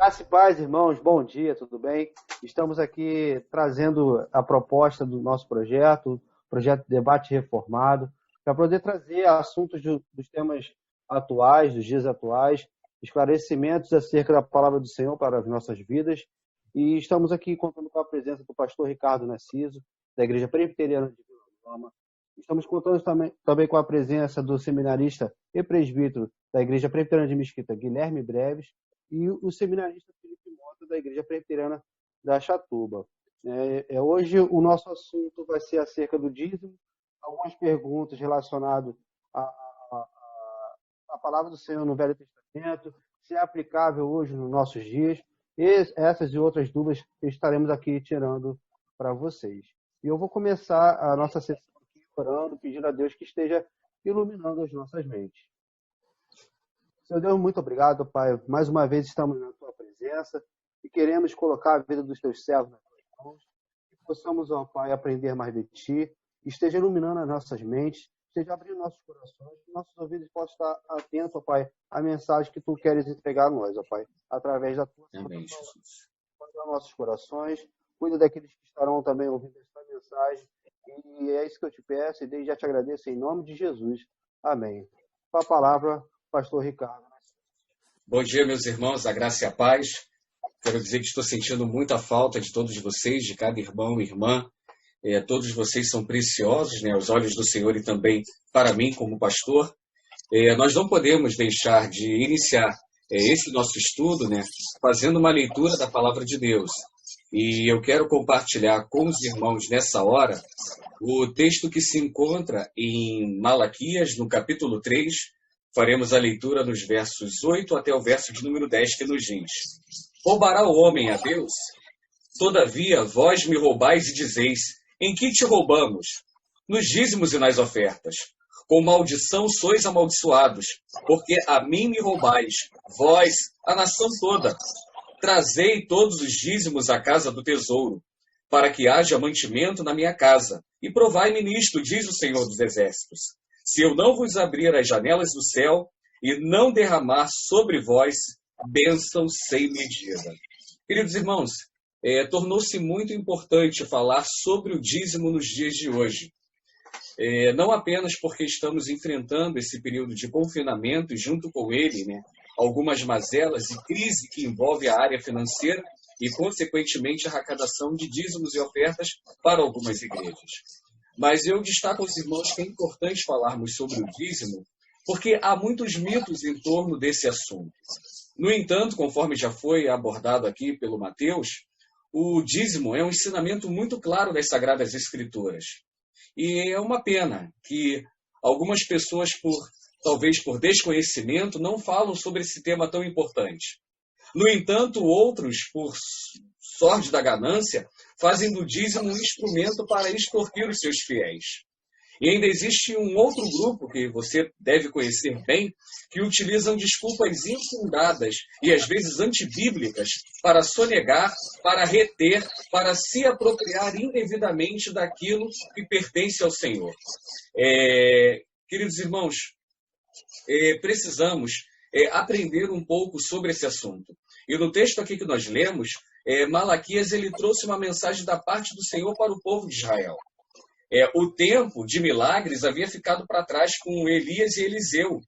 Graça e paz, irmãos, bom dia, tudo bem? Estamos aqui trazendo a proposta do nosso projeto, projeto Debate Reformado, para poder trazer assuntos dos temas atuais, dos dias atuais, esclarecimentos acerca da palavra do Senhor para as nossas vidas. E estamos aqui contando com a presença do pastor Ricardo Narciso, da Igreja Presbiteriana de Vila Nova. Estamos contando também com a presença do seminarista e presbítero da Igreja Presbiteriana de Mesquita, Guilherme Breves, e o seminarista Felipe Mota, da Igreja Presbiteriana da Chatuba. Hoje o nosso assunto vai ser acerca do dízimo, algumas perguntas relacionadas à palavra do Senhor no Velho Testamento, se é aplicável hoje nos nossos dias, e essas e outras dúvidas estaremos aqui tirando para vocês. E eu vou começar a nossa sessão aqui orando, pedindo a Deus que esteja iluminando as nossas mentes. Senhor Deus, muito obrigado, Pai. Mais uma vez estamos na Tua presença e queremos colocar a vida dos Teus servos nas Tuas mãos. Que possamos, ó Pai, aprender mais de Ti, que esteja iluminando as nossas mentes, esteja abrindo nossos corações, que nossos ouvidos possam estar atentos, ó Pai, à mensagem que Tu queres entregar a nós, ó Pai, através da Tua palavra. Cuida nossos corações, cuida daqueles que estarão também ouvindo esta mensagem. E é isso que eu te peço e desde já te agradeço em nome de Jesus. Amém. Com a palavra, pastor Ricardo. Bom dia, meus irmãos, a graça e a paz. Quero dizer que estou sentindo muita falta de todos vocês, de cada irmão e irmã. Todos vocês são preciosos, né, aos olhos do Senhor e também para mim como pastor. Nós não podemos deixar de iniciar esse nosso estudo, né, fazendo uma leitura da palavra de Deus. E eu quero compartilhar com os irmãos nessa hora o texto que se encontra em Malaquias, no capítulo 3. Faremos a leitura nos versos 8 até o verso de número 10, que nos diz: Roubará o homem a Deus? Todavia, vós me roubais e dizeis: em que te roubamos? Nos dízimos e nas ofertas. Com maldição sois amaldiçoados, porque a mim me roubais, vós, a nação toda. Trazei todos os dízimos à casa do tesouro, para que haja mantimento na minha casa. E provai-me nisto, diz o Senhor dos Exércitos. Se eu não vos abrir as janelas do céu e não derramar sobre vós bênção sem medida. Queridos irmãos, tornou-se muito importante falar sobre o dízimo nos dias de hoje. Não apenas porque estamos enfrentando esse período de confinamento e junto com ele, né, algumas mazelas e crise que envolve a área financeira e, consequentemente, a arrecadação de dízimos e ofertas para algumas igrejas. Mas eu destaco aos irmãos que é importante falarmos sobre o dízimo, porque há muitos mitos em torno desse assunto. No entanto, conforme já foi abordado aqui pelo Mateus, o dízimo é um ensinamento muito claro das Sagradas Escrituras. E é uma pena que algumas pessoas, talvez por desconhecimento, não falam sobre esse tema tão importante. No entanto, outros, por sorte da ganância, fazem do dízimo um instrumento para extorquir os seus fiéis. E ainda existe um outro grupo que você deve conhecer bem, que utilizam desculpas infundadas e às vezes antibíblicas para sonegar, para reter, para se apropriar indevidamente daquilo que pertence ao Senhor. Queridos irmãos, precisamos aprender um pouco sobre esse assunto. E no texto aqui que nós lemos, Malaquias ele trouxe uma mensagem da parte do Senhor para o povo de Israel. O tempo de milagres havia ficado para trás com Elias e Eliseu.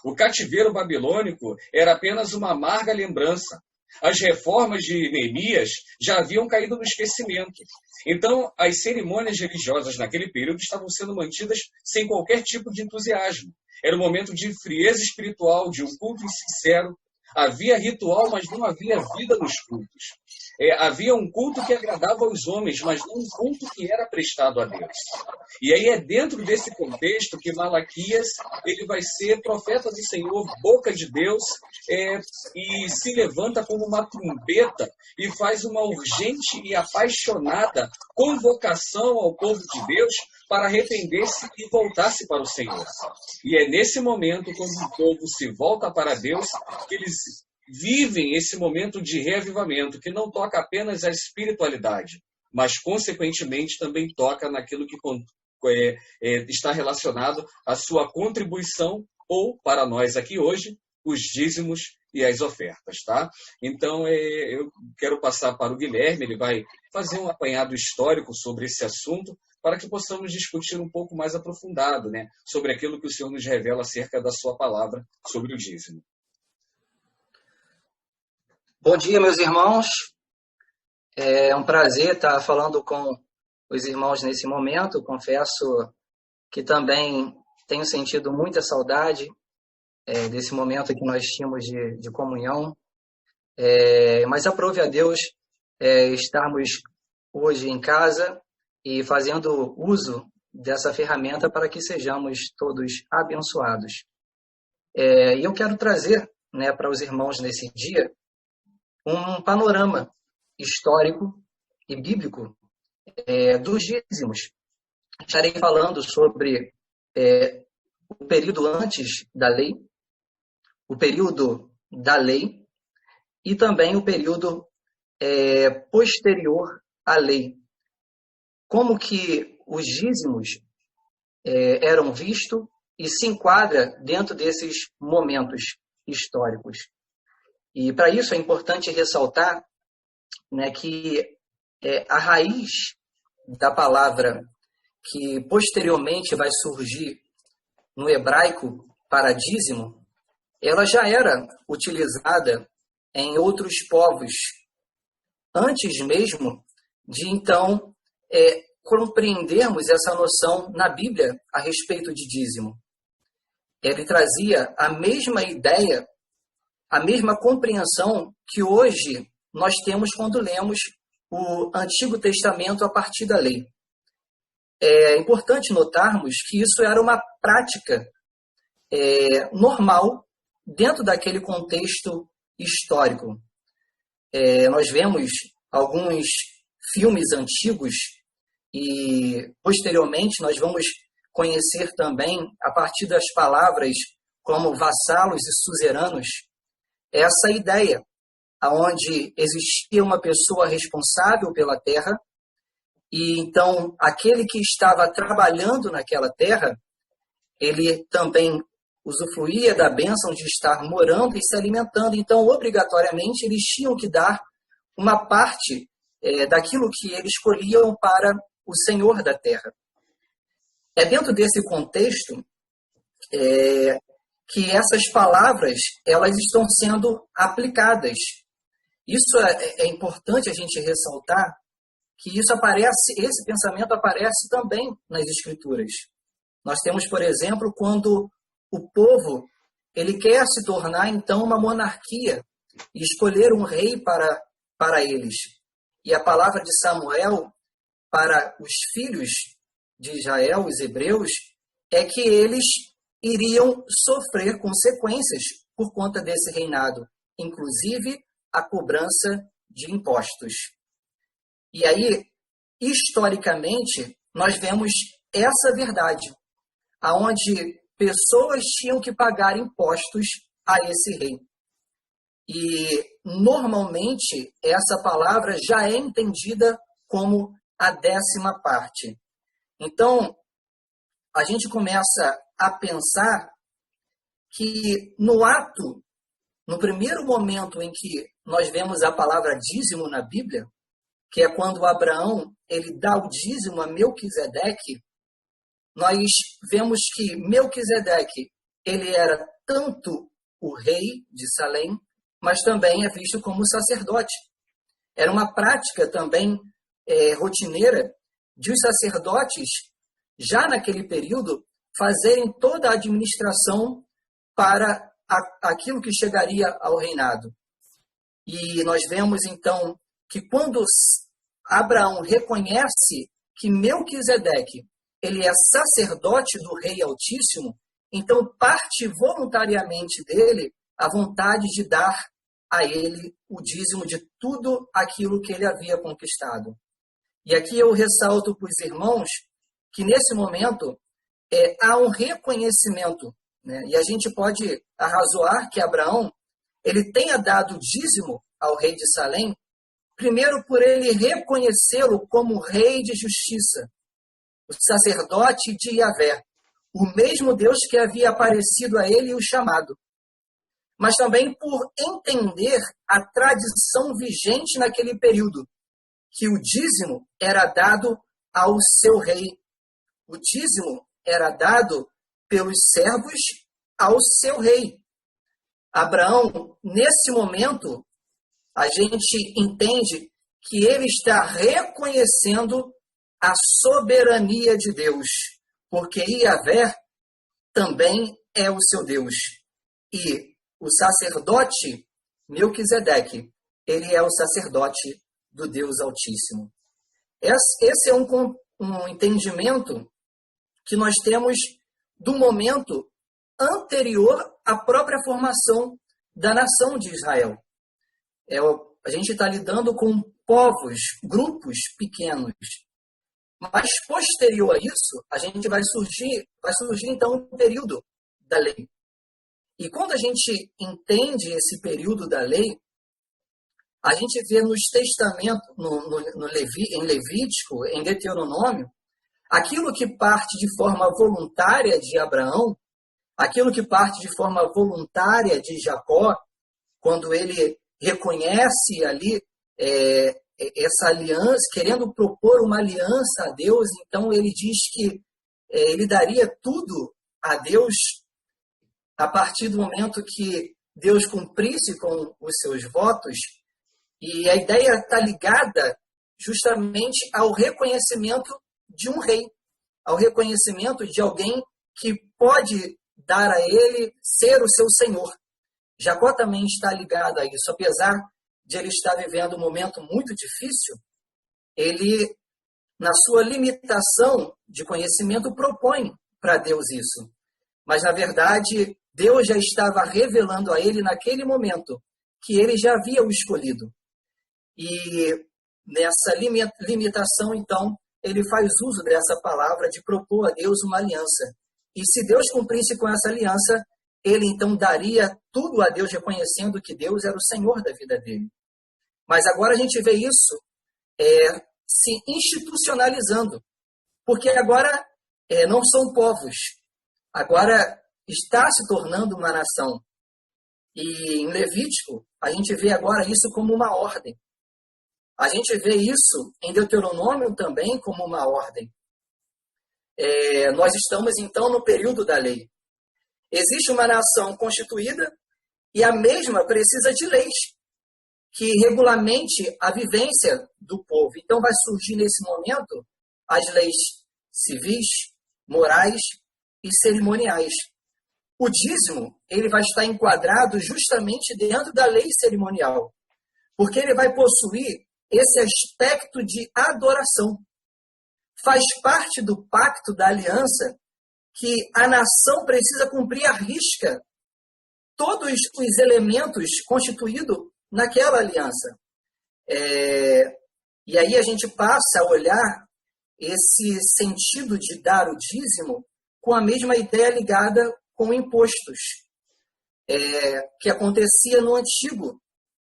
O cativeiro babilônico era apenas uma amarga lembrança. As reformas de Neemias já haviam caído no esquecimento. Então, as cerimônias religiosas naquele período estavam sendo mantidas sem qualquer tipo de entusiasmo. Era um momento de frieza espiritual, de um culto insincero. Havia ritual, mas não havia vida nos cultos. Havia um culto que agradava aos homens, mas não um culto que era prestado a Deus. E aí é dentro desse contexto que Malaquias ele vai ser profeta do Senhor, boca de Deus, e se levanta como uma trombeta e faz uma urgente e apaixonada convocação ao povo de Deus para arrepender-se e voltar-se para o Senhor. E é nesse momento, quando o povo se volta para Deus, que eles vivem esse momento de reavivamento, que não toca apenas a espiritualidade, mas, consequentemente, também toca naquilo que está relacionado à sua contribuição, ou, para nós aqui hoje, os dízimos e as ofertas, tá? Então, eu quero passar para o Guilherme, ele vai fazer um apanhado histórico sobre esse assunto, para que possamos discutir um pouco mais aprofundado, né, sobre aquilo que o Senhor nos revela acerca da sua palavra sobre o dízimo. Bom dia, meus irmãos. É um prazer estar falando com os irmãos nesse momento. Confesso que também tenho sentido muita saudade desse momento que nós tínhamos de comunhão. Mas aprove a Deus estarmos hoje em casa e fazendo uso dessa ferramenta para que sejamos todos abençoados. E eu quero trazer, né, para os irmãos nesse dia um panorama histórico e bíblico dos dízimos. Estarei falando sobre o período antes da lei, o período da lei e também o período posterior à lei. Como que os dízimos eram vistos e se enquadra dentro desses momentos históricos. E para isso é importante ressaltar, né, que a raiz da palavra que posteriormente vai surgir no hebraico para dízimo, ela já era utilizada em outros povos, antes mesmo de então compreendermos essa noção na Bíblia a respeito de dízimo. Ele trazia a mesma ideia, a mesma compreensão que hoje nós temos quando lemos o Antigo Testamento a partir da lei. É importante notarmos que isso era uma prática normal dentro daquele contexto histórico. Nós vemos alguns filmes antigos e, posteriormente, nós vamos conhecer também, a partir das palavras como vassalos e suzeranos, essa ideia, onde existia uma pessoa responsável pela terra, e então aquele que estava trabalhando naquela terra, ele também usufruía da bênção de estar morando e se alimentando. Então, obrigatoriamente, eles tinham que dar uma parte daquilo que eles escolhiam para o Senhor da terra. É dentro desse contexto que essas palavras elas estão sendo aplicadas. Isso é importante a gente ressaltar, que isso aparece, esse pensamento aparece também nas Escrituras. Nós temos, por exemplo, quando o povo ele quer se tornar, então, uma monarquia e escolher um rei para eles. E a palavra de Samuel para os filhos de Israel, os hebreus, é que eles iriam sofrer consequências por conta desse reinado, inclusive a cobrança de impostos. E aí, historicamente, nós vemos essa verdade, aonde pessoas tinham que pagar impostos a esse rei. E, normalmente, essa palavra já é entendida como a 10ª parte. Então, a gente começa a pensar que no primeiro momento em que nós vemos a palavra dízimo na Bíblia, que é quando Abraão ele dá o dízimo a Melquisedeque, nós vemos que Melquisedeque ele era tanto o rei de Salém, mas também é visto como sacerdote. Era uma prática também rotineira de os sacerdotes, já naquele período, fazerem toda a administração para aquilo que chegaria ao reinado. E nós vemos, então, que quando Abraão reconhece que Melquisedeque ele é sacerdote do Rei Altíssimo, então parte voluntariamente dele a vontade de dar a ele o dízimo de tudo aquilo que ele havia conquistado. E aqui eu ressalto para os irmãos que nesse momento há um reconhecimento, né? E a gente pode arrazoar que Abraão ele tenha dado dízimo ao rei de Salém, primeiro por ele reconhecê-lo como rei de justiça, o sacerdote de Yahvé, o mesmo Deus que havia aparecido a ele e o chamado. mas também por entender a tradição vigente naquele período, que o dízimo era dado ao seu rei. O dízimo era dado pelos servos ao seu rei. Abraão, nesse momento, a gente entende que ele está reconhecendo a soberania de Deus, porque Yahvé também é o seu Deus. E o sacerdote Melquisedeque, ele é o sacerdote do Deus Altíssimo. Esse é um entendimento que nós temos do momento anterior à própria formação da nação de Israel. A gente está lidando com povos, grupos pequenos. Mas posterior a isso, a gente vai surgir então um período da lei. E quando a gente entende esse período da lei, a gente vê nos testamentos, em Levítico, em Deuteronômio, aquilo que parte de forma voluntária de Abraão, aquilo que parte de forma voluntária de Jacó, quando ele reconhece ali essa aliança, querendo propor uma aliança a Deus, então ele diz que ele daria tudo a Deus a partir do momento que Deus cumprisse com os seus votos. E a ideia está ligada justamente ao reconhecimento de um rei, ao reconhecimento de alguém que pode dar a ele ser o seu senhor. Jacó também está ligado a isso, apesar de ele estar vivendo um momento muito difícil, ele, na sua limitação de conhecimento, propõe para Deus isso. Mas, na verdade, Deus já estava revelando a ele naquele momento que ele já havia o escolhido. E nessa limitação, então, ele faz uso dessa palavra de propor a Deus uma aliança. E se Deus cumprisse com essa aliança, ele então daria tudo a Deus, reconhecendo que Deus era o Senhor da vida dele. Mas agora a gente vê isso se institucionalizando, porque agora não são povos, agora está se tornando uma nação. E em Levítico, a gente vê agora isso como uma ordem. A gente vê isso em Deuteronômio também como uma ordem. Nós estamos, então, no período da lei. Existe uma nação constituída e a mesma precisa de leis que regulamente a vivência do povo. Então, vai surgir nesse momento as leis civis, morais e cerimoniais. O dízimo, ele vai estar enquadrado justamente dentro da lei cerimonial, porque ele vai possuir esse aspecto de adoração. Faz parte do pacto da aliança que a nação precisa cumprir à risca todos os elementos constituídos naquela aliança. E aí a gente passa a olhar esse sentido de dar o dízimo com a mesma ideia ligada com impostos, que acontecia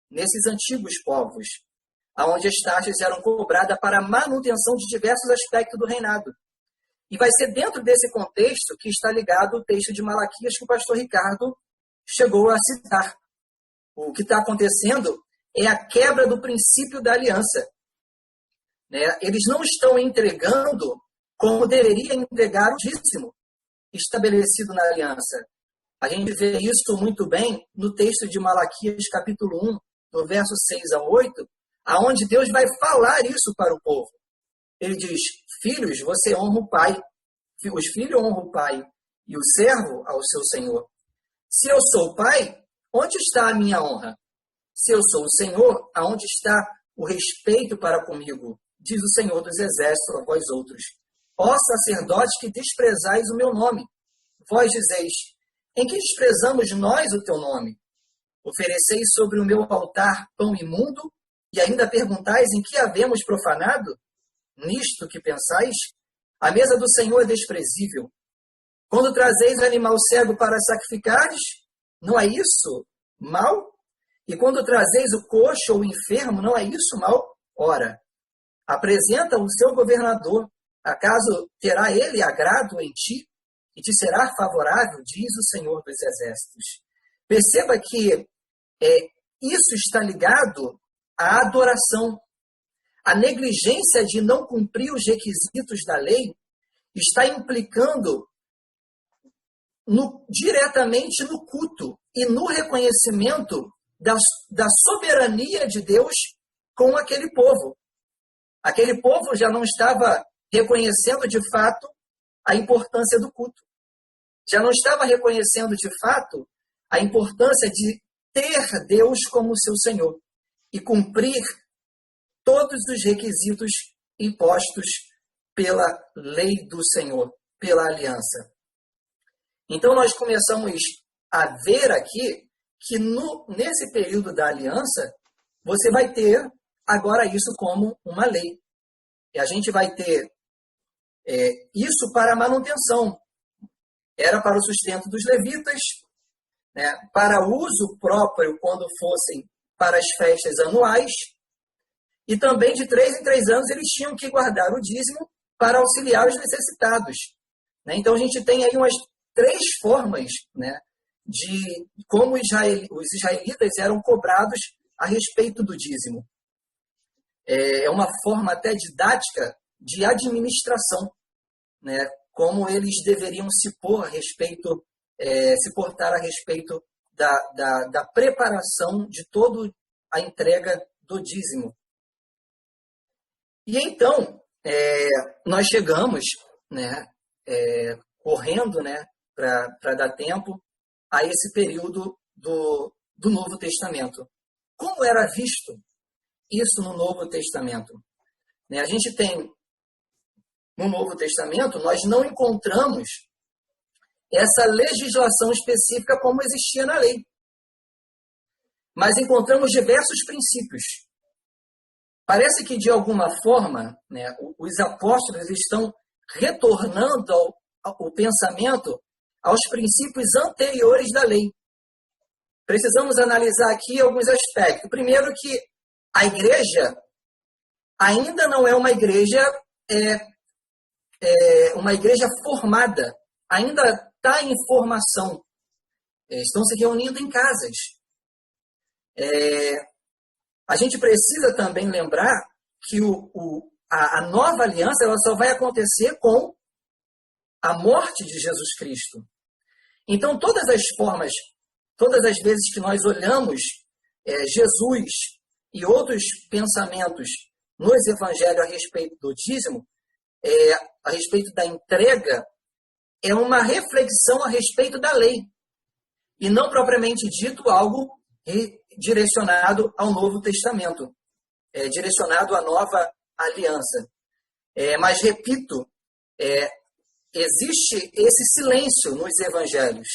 nesses antigos povos, onde as taxas eram cobradas para a manutenção de diversos aspectos do reinado. E vai ser dentro desse contexto que está ligado o texto de Malaquias que o pastor Ricardo chegou a citar. O que está acontecendo é a quebra do princípio da aliança. Eles não estão entregando como deveria entregar o dízimo estabelecido na aliança. A gente vê isso muito bem no texto de Malaquias, capítulo 1, do verso 6 a 8, aonde Deus vai falar isso para o povo. Ele diz: filhos, você honra o pai. Os filhos honram o pai e o servo ao seu senhor. Se eu sou o pai, onde está a minha honra? Se eu sou o Senhor, aonde está o respeito para comigo? Diz o Senhor dos Exércitos a vós outros. Ó sacerdotes que desprezais o meu nome. Vós dizeis: em que desprezamos nós o teu nome? Ofereceis sobre o meu altar pão imundo e ainda perguntais em que havemos profanado? Nisto que pensais? A mesa do Senhor é desprezível. Quando trazeis animal cego para sacrificares, não é isso mal? E quando trazeis o coxo ou o enfermo, não é isso mal? Ora, apresenta o seu governador. Acaso terá ele agrado em ti? E te será favorável, diz o Senhor dos Exércitos. Perceba que isso está ligado à adoração. A negligência de não cumprir os requisitos da lei está implicando diretamente no culto e no reconhecimento da soberania de Deus com aquele povo. Aquele povo já não estava reconhecendo de fato a importância do culto. Já não estava reconhecendo de fato a importância de ter Deus como seu Senhor e cumprir todos os requisitos impostos pela lei do Senhor, pela aliança. Então, nós começamos a ver aqui que nesse período da aliança, você vai ter agora isso como uma lei. E a gente vai ter isso para a manutenção. Era para o sustento dos levitas, né, para uso próprio quando fossem para as festas anuais, e também de 3 em 3 anos eles tinham que guardar o dízimo para auxiliar os necessitados. Né? Então a gente tem aí umas 3 formas, né, de como os israelitas eram cobrados a respeito do dízimo. É uma forma até didática de administração, né, como eles deveriam se portar a respeito da preparação de toda a entrega do dízimo. E então, nós chegamos, né, correndo, né, para dar tempo a esse período do Novo Testamento. Como era visto isso no Novo Testamento? Né, a gente tem, no Novo Testamento, nós não encontramos essa legislação específica como existia na lei. Mas encontramos diversos princípios. Parece que, de alguma forma, né, os apóstolos estão retornando ao pensamento aos princípios anteriores da lei. Precisamos analisar aqui alguns aspectos. Primeiro, que a igreja ainda não é uma igreja formada, ainda está em formação. Estão se reunindo em casas. A gente precisa também lembrar que a nova aliança ela só vai acontecer com a morte de Jesus Cristo. Então, todas as vezes que nós olhamos Jesus e outros pensamentos nos evangelhos a respeito do dízimo, a respeito da entrega, é uma reflexão a respeito da lei. E não propriamente dito algo direcionado ao Novo Testamento, direcionado à nova aliança. Mas, repito, existe esse silêncio nos evangelhos,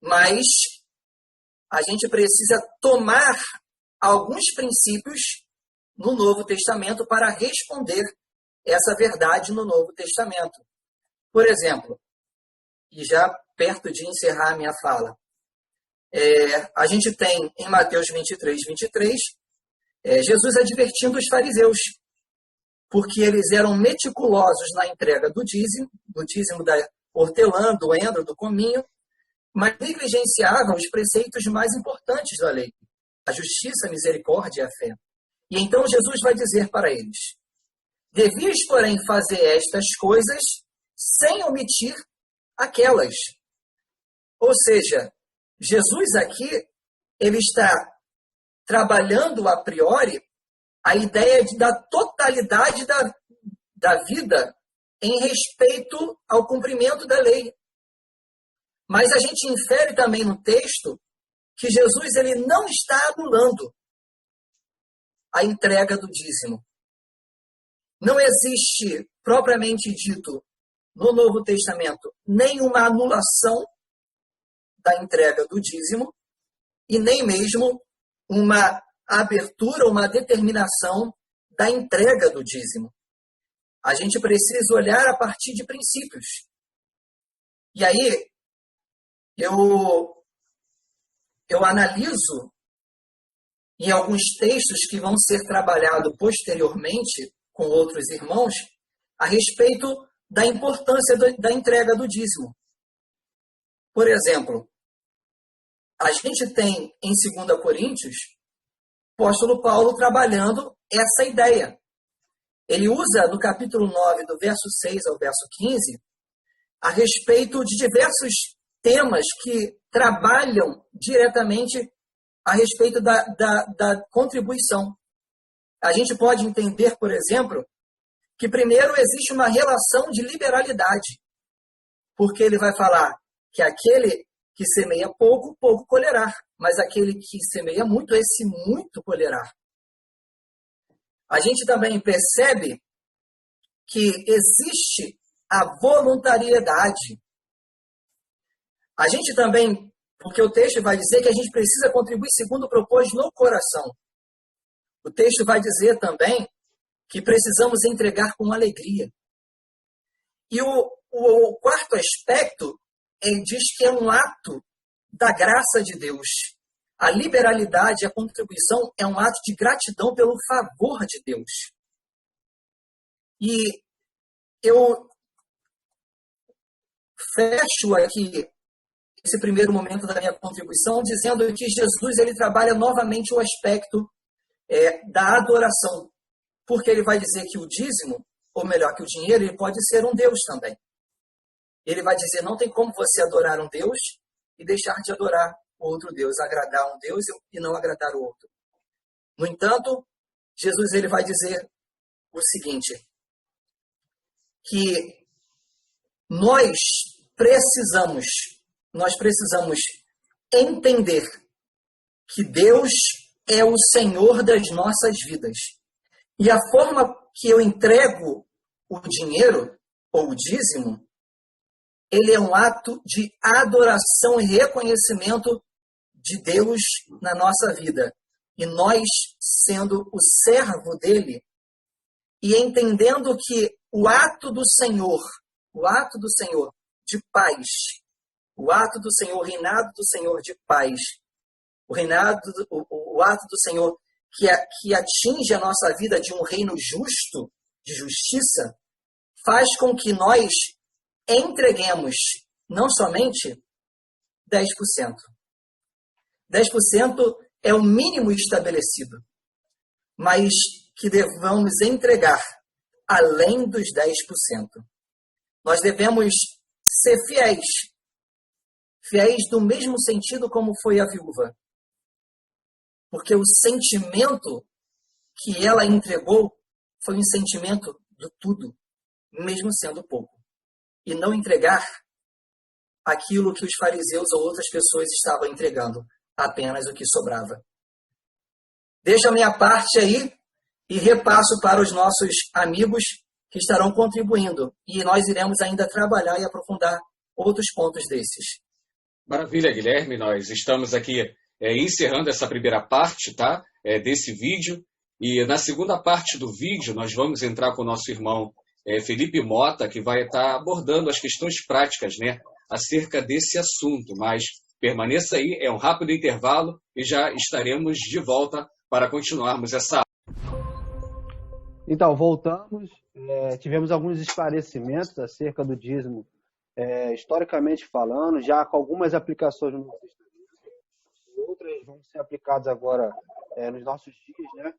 mas a gente precisa tomar alguns princípios no Novo Testamento para responder essa verdade no Novo Testamento. Por exemplo, e já perto de encerrar a minha fala, a gente tem em Mateus 23, 23, Jesus advertindo os fariseus, porque eles eram meticulosos na entrega do dízimo da hortelã, do endro, do cominho, mas negligenciavam os preceitos mais importantes da lei, a justiça, a misericórdia e a fé. E então Jesus vai dizer para eles: devias, porém, fazer estas coisas sem omitir aquelas. Ou seja, Jesus aqui, ele está trabalhando a priori a ideia da totalidade da vida em respeito ao cumprimento da lei. Mas a gente infere também no texto que Jesus ele não está anulando a entrega do dízimo. Não existe, propriamente dito, no Novo Testamento, nenhuma anulação da entrega do dízimo e nem mesmo uma abertura, uma determinação da entrega do dízimo. A gente precisa olhar a partir de princípios. E aí, eu analiso em alguns textos que vão ser trabalhados posteriormente com outros irmãos a respeito da importância da entrega do dízimo. Por exemplo, a gente tem em 2 Coríntios, o apóstolo Paulo trabalhando essa ideia. Ele usa no capítulo 9, do verso 6 ao verso 15, a respeito de diversos temas que trabalham diretamente a respeito da contribuição. A gente pode entender, por exemplo, que primeiro existe uma relação de liberalidade, porque ele vai falar que aquele que semeia pouco, pouco colherá, mas aquele que semeia muito, esse muito colherá. A gente também percebe que existe a voluntariedade. A gente também, porque o texto vai dizer que a gente precisa contribuir segundo o propósito no coração. O texto vai dizer também que precisamos entregar com alegria. E o quarto aspecto diz que é um ato da graça de Deus. A liberalidade, a contribuição é um ato de gratidão pelo favor de Deus. E eu fecho aqui esse primeiro momento da minha contribuição dizendo que Jesus ele trabalha novamente o aspecto da adoração. Porque ele vai dizer que o dízimo, ou melhor, que o dinheiro, ele pode ser um Deus também. Ele vai dizer, não tem como você adorar um Deus e deixar de adorar outro Deus, agradar um Deus e não agradar o outro. No entanto, Jesus ele vai dizer o seguinte, que nós precisamos entender que Deus é o Senhor das nossas vidas. E a forma que eu entrego o dinheiro, ou o dízimo, ele é um ato de adoração e reconhecimento de Deus na nossa vida. E nós, sendo o servo dele, e entendendo que o ato do Senhor de paz, o ato do Senhor, o reinado do Senhor de paz, o ato do Senhor que atinge a nossa vida de um reino justo, de justiça, faz com que nós entreguemos não somente 10%. 10% é o mínimo estabelecido, mas que devamos entregar além dos 10%. Nós devemos ser fiéis do mesmo sentido como foi a viúva. Porque o sentimento que ela entregou foi um sentimento do tudo, mesmo sendo pouco. E não entregar aquilo que os fariseus ou outras pessoas estavam entregando, apenas o que sobrava. Deixo a minha parte aí e repasso para os nossos amigos que estarão contribuindo. E nós iremos ainda trabalhar e aprofundar outros pontos desses. Maravilha, Guilherme. Nós estamos aqui encerrando essa primeira parte, tá? Desse vídeo. E na segunda parte do vídeo, nós vamos entrar com o nosso irmão Felipe Mota, que vai estar abordando as questões práticas, né, acerca desse assunto. Mas permaneça aí, é um rápido intervalo e já estaremos de volta para continuarmos essa aula. Então, voltamos. Tivemos alguns esclarecimentos acerca do dízimo, historicamente falando, já com algumas aplicações no nosso Testamento, outras vão ser aplicadas agora nos nossos dias, né?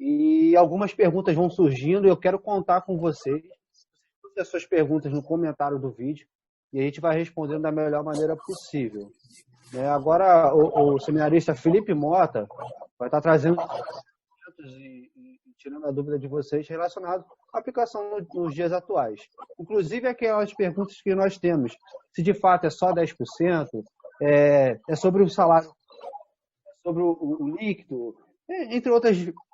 E algumas perguntas vão surgindo e eu quero contar com vocês. As suas perguntas no comentário do vídeo e a gente vai respondendo da melhor maneira possível. Agora, o seminarista Felipe Mota vai estar trazendo e tirando a dúvida de vocês relacionado à aplicação nos dias atuais. Inclusive aquelas perguntas que nós temos, se de fato é só 10%, é sobre o salário, sobre o líquido, entre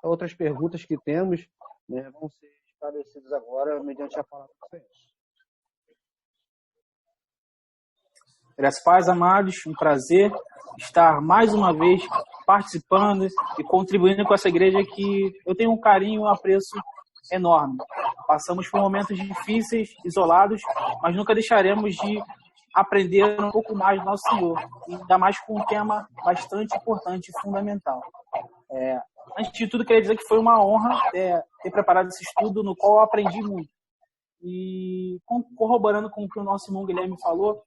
outras perguntas que temos, né, vão ser esclarecidas agora mediante a palavra do Senhor. Graças pais amados, um prazer estar mais uma vez participando e contribuindo com essa igreja que eu tenho um carinho e um apreço enorme. Passamos por momentos difíceis, isolados, mas nunca deixaremos de aprender um pouco mais do nosso Senhor, e ainda mais com um tema bastante importante e fundamental. Antes de tudo, queria dizer que foi uma honra ter preparado esse estudo, no qual eu aprendi muito. E corroborando com o que o nosso irmão Guilherme falou,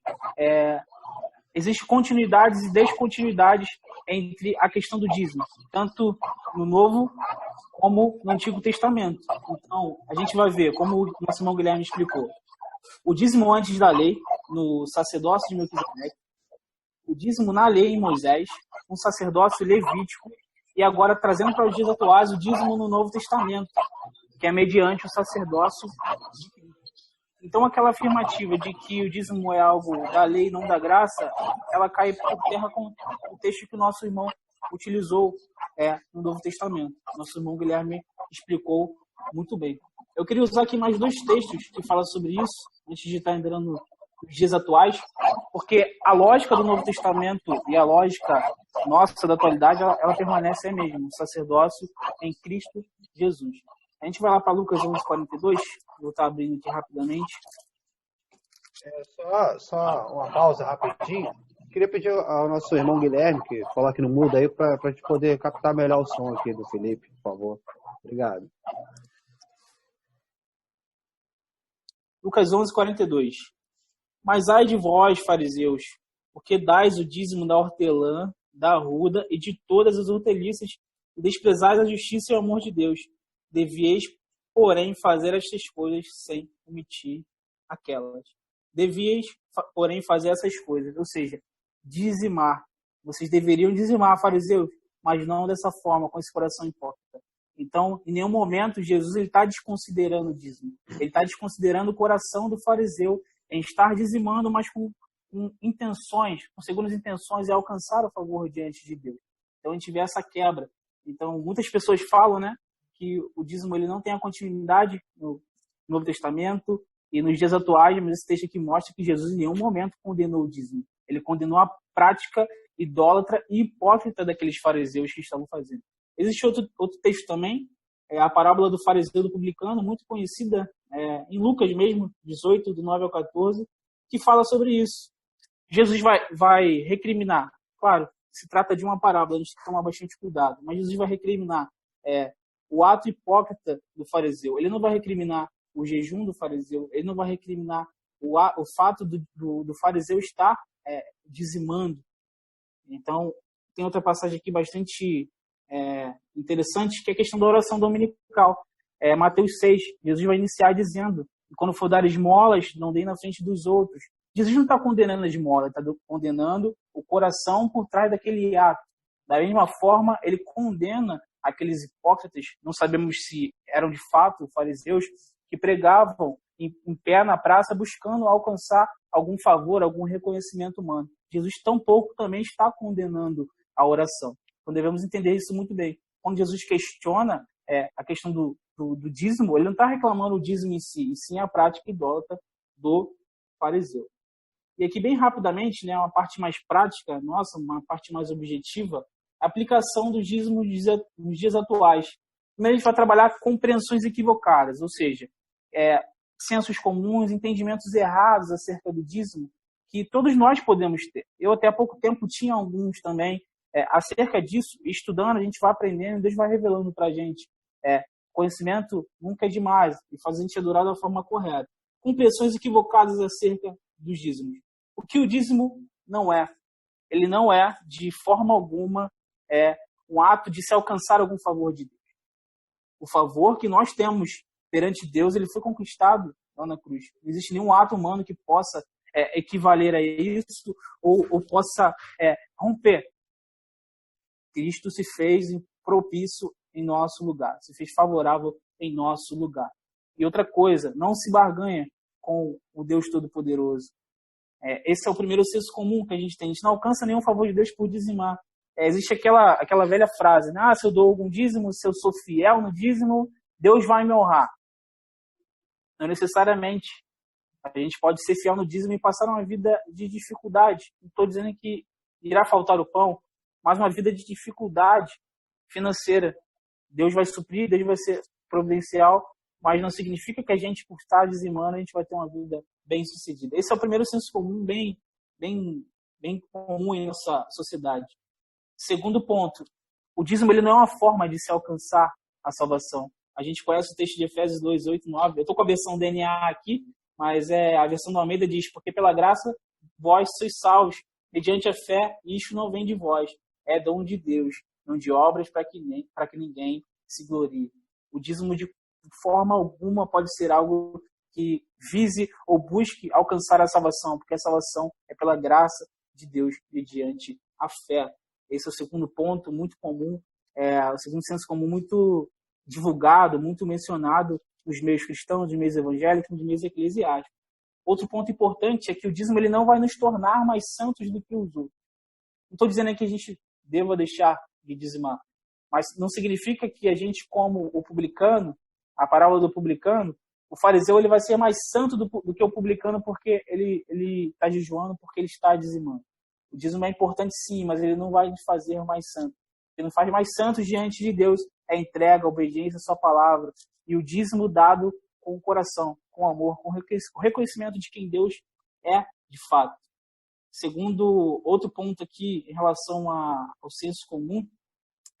existem continuidades e descontinuidades entre a questão do dízimo, tanto no Novo como no Antigo Testamento. Então, a gente vai ver, como o nosso irmão Guilherme explicou, o dízimo antes da lei, no sacerdócio de Melquisedeque, o dízimo na lei em Moisés, um sacerdócio levítico, e agora trazendo para os dias atuais o dízimo no Novo Testamento, que é mediante o sacerdócio de Cristo. Então, aquela afirmativa de que o dízimo é algo da lei e não da graça, ela cai por terra com o texto que o nosso irmão utilizou no Novo Testamento. Nosso irmão Guilherme explicou muito bem. Eu queria usar aqui mais 2 textos que falam sobre isso, antes de estar entrando nos dias atuais, porque a lógica do Novo Testamento e a lógica nossa da atualidade, ela permanece a mesma, o sacerdócio em Cristo Jesus. A gente vai lá para Lucas 11:42, vou estar abrindo aqui rapidamente. Só uma pausa rapidinho. Queria pedir ao nosso irmão Guilherme, que coloque no mudo aí, para a gente poder captar melhor o som aqui do Felipe, por favor. Obrigado. Lucas 11:42. Mas ai de vós, fariseus, porque dais o dízimo da hortelã, da arruda e de todas as hortaliças, e desprezais a justiça e o amor de Deus. Devieis, porém, fazer estas coisas sem omitir aquelas. Devieis, porém, fazer essas coisas, ou seja, dizimar. Vocês deveriam dizimar, fariseus, mas não dessa forma, com esse coração hipócrita. Então, em nenhum momento, Jesus está desconsiderando o dízimo. Ele está desconsiderando o coração do fariseu em estar dizimando, mas com intenções, com segundas intenções, e alcançar o favor diante de Deus. Então, a gente vê essa quebra. Então, muitas pessoas falam, né, que o dízimo ele não tem a continuidade no Novo Testamento e nos dias atuais, mas esse texto aqui mostra que Jesus em nenhum momento condenou o dízimo. Ele condenou a prática idólatra e hipócrita daqueles fariseus que estavam fazendo. Existe outro texto também, a parábola do fariseu e do publicano, muito conhecida em Lucas mesmo, 18, do 9 ao 14, que fala sobre isso. Jesus vai recriminar. Claro, se trata de uma parábola, a gente tem que tomar bastante cuidado, mas Jesus vai recriminar o ato hipócrita do fariseu. Ele não vai recriminar o jejum do fariseu, ele não vai recriminar o fato do fariseu estar dizimando. Então, tem outra passagem aqui bastante interessante, que é a questão da oração dominical. Mateus 6, Jesus vai iniciar dizendo, quando for dar esmolas, não dê na frente dos outros. Jesus não está condenando a esmola, ele está condenando o coração por trás daquele ato. Da mesma forma, ele condena aqueles hipócritas, não sabemos se eram de fato fariseus, que pregavam em pé na praça buscando alcançar algum favor, algum reconhecimento humano. Jesus tampouco também está condenando a oração. Então devemos entender isso muito bem. Quando Jesus questiona a questão do dízimo, ele não está reclamando o dízimo em si, e sim a prática idólatra do fariseu. E aqui, bem rapidamente, né, uma parte mais prática, nossa, uma parte mais objetiva, a aplicação do dízimo nos dias atuais. Primeiro, a gente vai trabalhar com compreensões equivocadas, ou seja, sensos comuns, entendimentos errados acerca do dízimo, que todos nós podemos ter. Eu, até há pouco tempo, tinha alguns também. Acerca disso, estudando, a gente vai aprendendo, Deus vai revelando para a gente. Conhecimento nunca é demais, e faz a gente adorar da forma correta. Compreensões equivocadas acerca dos dízimos. O que o dízimo não é? Ele não é, de forma alguma, um ato de se alcançar algum favor de Deus. O favor que nós temos perante Deus, ele foi conquistado lá na cruz. Não existe nenhum ato humano que possa equivaler a isso ou possa romper. Cristo se fez propício em nosso lugar, se fez favorável em nosso lugar. E outra coisa, não se barganha com o Deus Todo-Poderoso. Esse é o primeiro senso comum que a gente tem. A gente não alcança nenhum favor de Deus por dizimar. Existe aquela velha frase, né? Se eu dou algum dízimo, se eu sou fiel no dízimo, Deus vai me honrar. Não necessariamente. A gente pode ser fiel no dízimo e passar uma vida de dificuldade. Não estou dizendo que irá faltar o pão, mas uma vida de dificuldade financeira. Deus vai suprir, Deus vai ser providencial, mas não significa que a gente, por estar dizimando, a gente vai ter uma vida bem sucedida. Esse é o primeiro senso comum, bem comum em nossa sociedade. Segundo ponto, o dízimo ele não é uma forma de se alcançar a salvação. A gente conhece o texto de Efésios 2, 8, 9. Eu estou com a versão DNA aqui, mas a versão do Almeida diz, porque pela graça vós sois salvos mediante a fé, e isto não vem de vós, é dom de Deus, não de obras para que ninguém se glorie. O dízimo de forma alguma pode ser algo que vise ou busque alcançar a salvação, porque a salvação é pela graça de Deus mediante a fé. Esse é o segundo ponto muito comum, o segundo senso comum muito divulgado, muito mencionado nos meios cristãos, nos meios evangélicos, nos meios eclesiásticos. Outro ponto importante é que o dízimo ele não vai nos tornar mais santos do que os outros. Não estou dizendo que a gente deva deixar de dizimar, mas não significa que a gente, como o publicano, a parábola do publicano, o fariseu ele vai ser mais santo do que o publicano porque ele está jejuando, porque ele está dizimando. O dízimo é importante sim, mas ele não vai nos fazer mais santos. O que nos faz mais santos diante de Deus é a entrega, a obediência à sua palavra e o dízimo dado com o coração, com amor, com o reconhecimento de quem Deus é de fato. Segundo, outro ponto aqui em relação ao senso comum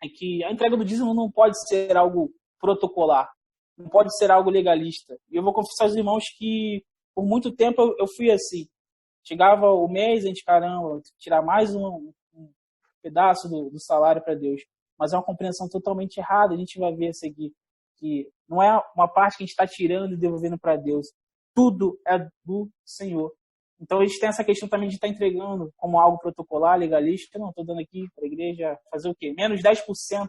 é que a entrega do dízimo não pode ser algo protocolar, não pode ser algo legalista. E eu vou confessar aos irmãos que por muito tempo eu fui assim. Chegava o mês, a gente, caramba, tirar mais um pedaço do salário para Deus. Mas é uma compreensão totalmente errada. A gente vai ver a seguir que não é uma parte que a gente está tirando e devolvendo para Deus. Tudo é do Senhor. Então a gente tem essa questão também de estar entregando como algo protocolar, legalista. Não, estou dando aqui para a igreja fazer o quê? Menos 10%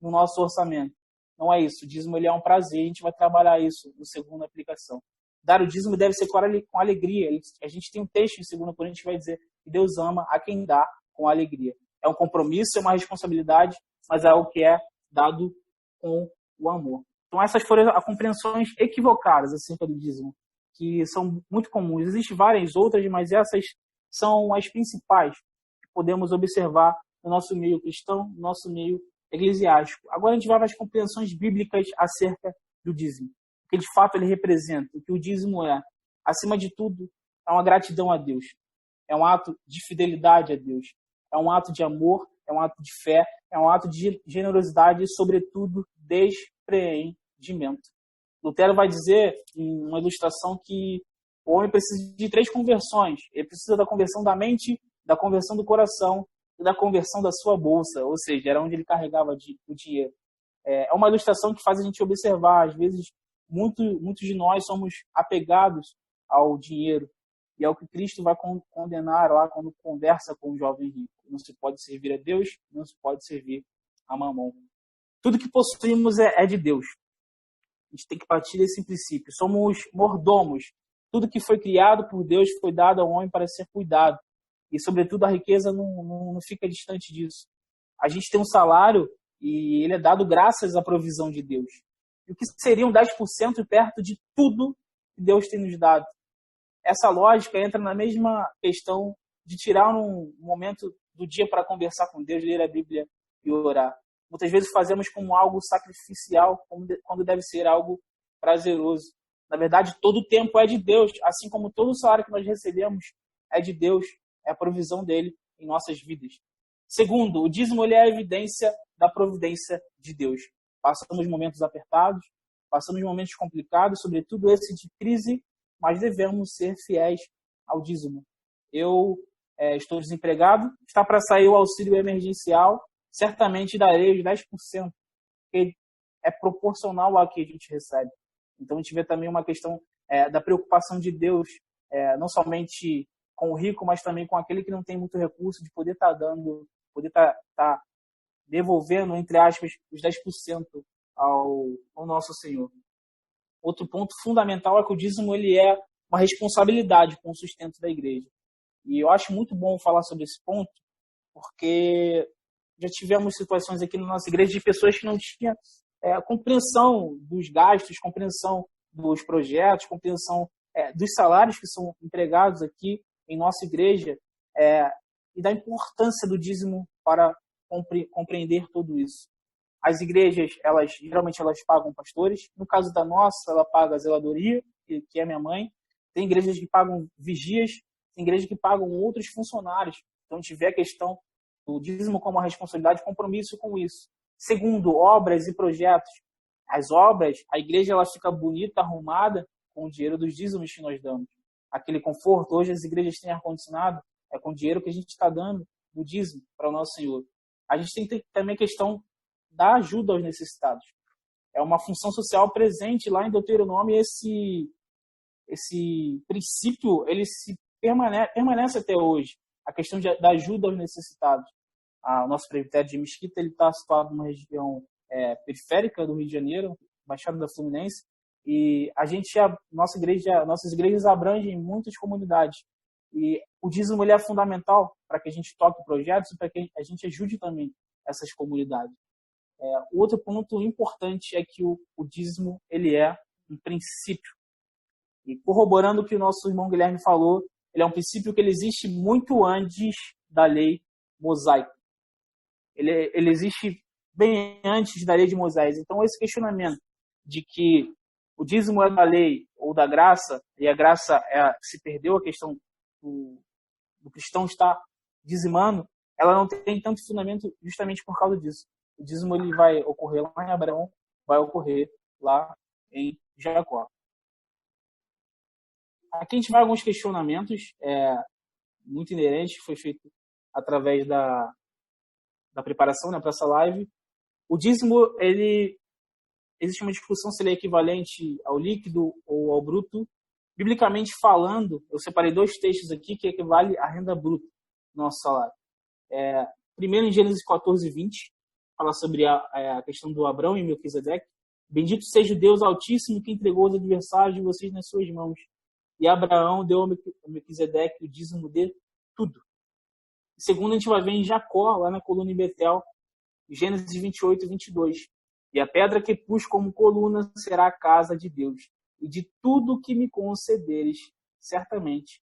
no nosso orçamento. Não é isso. O dízimo ele é um prazer. A gente vai trabalhar isso no segundo aplicação. Dar o dízimo deve ser com alegria. A gente tem um texto em 2 Coríntios que vai dizer que Deus ama a quem dá com alegria. É um compromisso, é uma responsabilidade, mas é algo que é dado com o amor. Então essas foram as compreensões equivocadas acerca do dízimo, que são muito comuns. Existem várias outras, mas essas são as principais que podemos observar no nosso meio cristão, no nosso meio eclesiástico. Agora a gente vai para as compreensões bíblicas acerca do dízimo. O que de fato ele representa, o que o dízimo é. Acima de tudo, é uma gratidão a Deus. É um ato de fidelidade a Deus. É um ato de amor, é um ato de fé, é um ato de generosidade e, sobretudo, despreendimento. Lutero vai dizer, em uma ilustração, que o homem precisa de 3 conversões. Ele precisa da conversão da mente, da conversão do coração e da conversão da sua bolsa, ou seja, era onde ele carregava o dinheiro. É uma ilustração que faz a gente observar, às vezes, muitos de nós somos apegados ao dinheiro. E é o que Cristo vai condenar lá quando conversa com o jovem rico. Não se pode servir a Deus, não se pode servir a Mamon. Tudo que possuímos é de Deus. A gente tem que partir desse princípio. Somos mordomos. Tudo que foi criado por Deus foi dado ao homem para ser cuidado. E, sobretudo, a riqueza não fica distante disso. A gente tem um salário e ele é dado graças à provisão de Deus. E o que seriam 10% perto de tudo que Deus tem nos dado? Essa lógica entra na mesma questão de tirar um momento do dia para conversar com Deus, ler a Bíblia e orar. Muitas vezes fazemos como algo sacrificial, quando deve ser algo prazeroso. Na verdade, todo o tempo é de Deus, assim como todo o salário que nós recebemos é de Deus, é a provisão dele em nossas vidas. Segundo, o dízimo ele é a evidência da providência de Deus. Passamos momentos apertados, passamos momentos complicados, sobretudo esse de crise, mas devemos ser fiéis ao dízimo. Eu estou desempregado, está para sair o auxílio emergencial, certamente darei os 10%, que é proporcional ao que a gente recebe. Então a gente vê também uma questão da preocupação de Deus, não somente com o rico, mas também com aquele que não tem muito recurso, de poder estar dando, poder estar devolvendo, entre aspas, os 10% ao nosso Senhor. Outro ponto fundamental é que o dízimo ele é uma responsabilidade com o sustento da igreja. E eu acho muito bom falar sobre esse ponto, porque já tivemos situações aqui na nossa igreja de pessoas que não tinham compreensão dos gastos, compreensão dos projetos, compreensão dos salários que são empregados aqui em nossa igreja e da importância do dízimo para compreender tudo isso. As igrejas, geralmente elas pagam pastores. No caso da nossa, ela paga a zeladoria, que é minha mãe. Tem igrejas que pagam vigias, tem igrejas que pagam outros funcionários. Então, a gente vê a questão do dízimo como uma responsabilidade e compromisso com isso. Segundo, obras e projetos. As obras, a igreja ela fica bonita, arrumada, com o dinheiro dos dízimos que nós damos. Aquele conforto, hoje as igrejas têm ar-condicionado, com o dinheiro que a gente está dando do dízimo para o nosso Senhor. A gente tem que ter também a questão da ajuda aos necessitados. É uma função social presente lá em Deuteronômio, e esse princípio ele permanece até hoje. A questão da ajuda aos necessitados. O nosso presbitério de Mesquita está situado numa região periférica do Rio de Janeiro, Baixada da Fluminense, e nossas igrejas abrangem muitas comunidades. E o dízimo ele é fundamental para que a gente toque projetos e para que a gente ajude também essas comunidades. Outro ponto importante é que o dízimo ele é um princípio. E corroborando o que o nosso irmão Guilherme falou, ele é um princípio que ele existe muito antes da lei mosaica. Ele existe bem antes da lei de Moisés. Então, esse questionamento de que o dízimo é da lei ou da graça, e a graça se perdeu, a questão do cristão estar dizimando, ela não tem tanto fundamento justamente por causa disso. O dízimo ele vai ocorrer lá em Abraão, vai ocorrer lá em Jacó. Aqui a gente vai a alguns questionamentos muito inerentes, que foi feito através da preparação para essa live. O dízimo, existe uma discussão se ele é equivalente ao líquido ou ao bruto. Biblicamente falando, eu separei 2 textos aqui que equivale à renda bruta do nosso salário. Primeiro, em Gênesis 14:20, fala sobre a questão do Abrão e Melquisedeque. Bendito seja o Deus Altíssimo que entregou os adversários de vocês nas suas mãos. E Abraão deu a Melquisedeque o dízimo de tudo. Segundo, a gente vai ver em Jacó, lá na coluna em Betel, Gênesis 28:22. E a pedra que pus como coluna será a casa de Deus. E de tudo que me concederes, certamente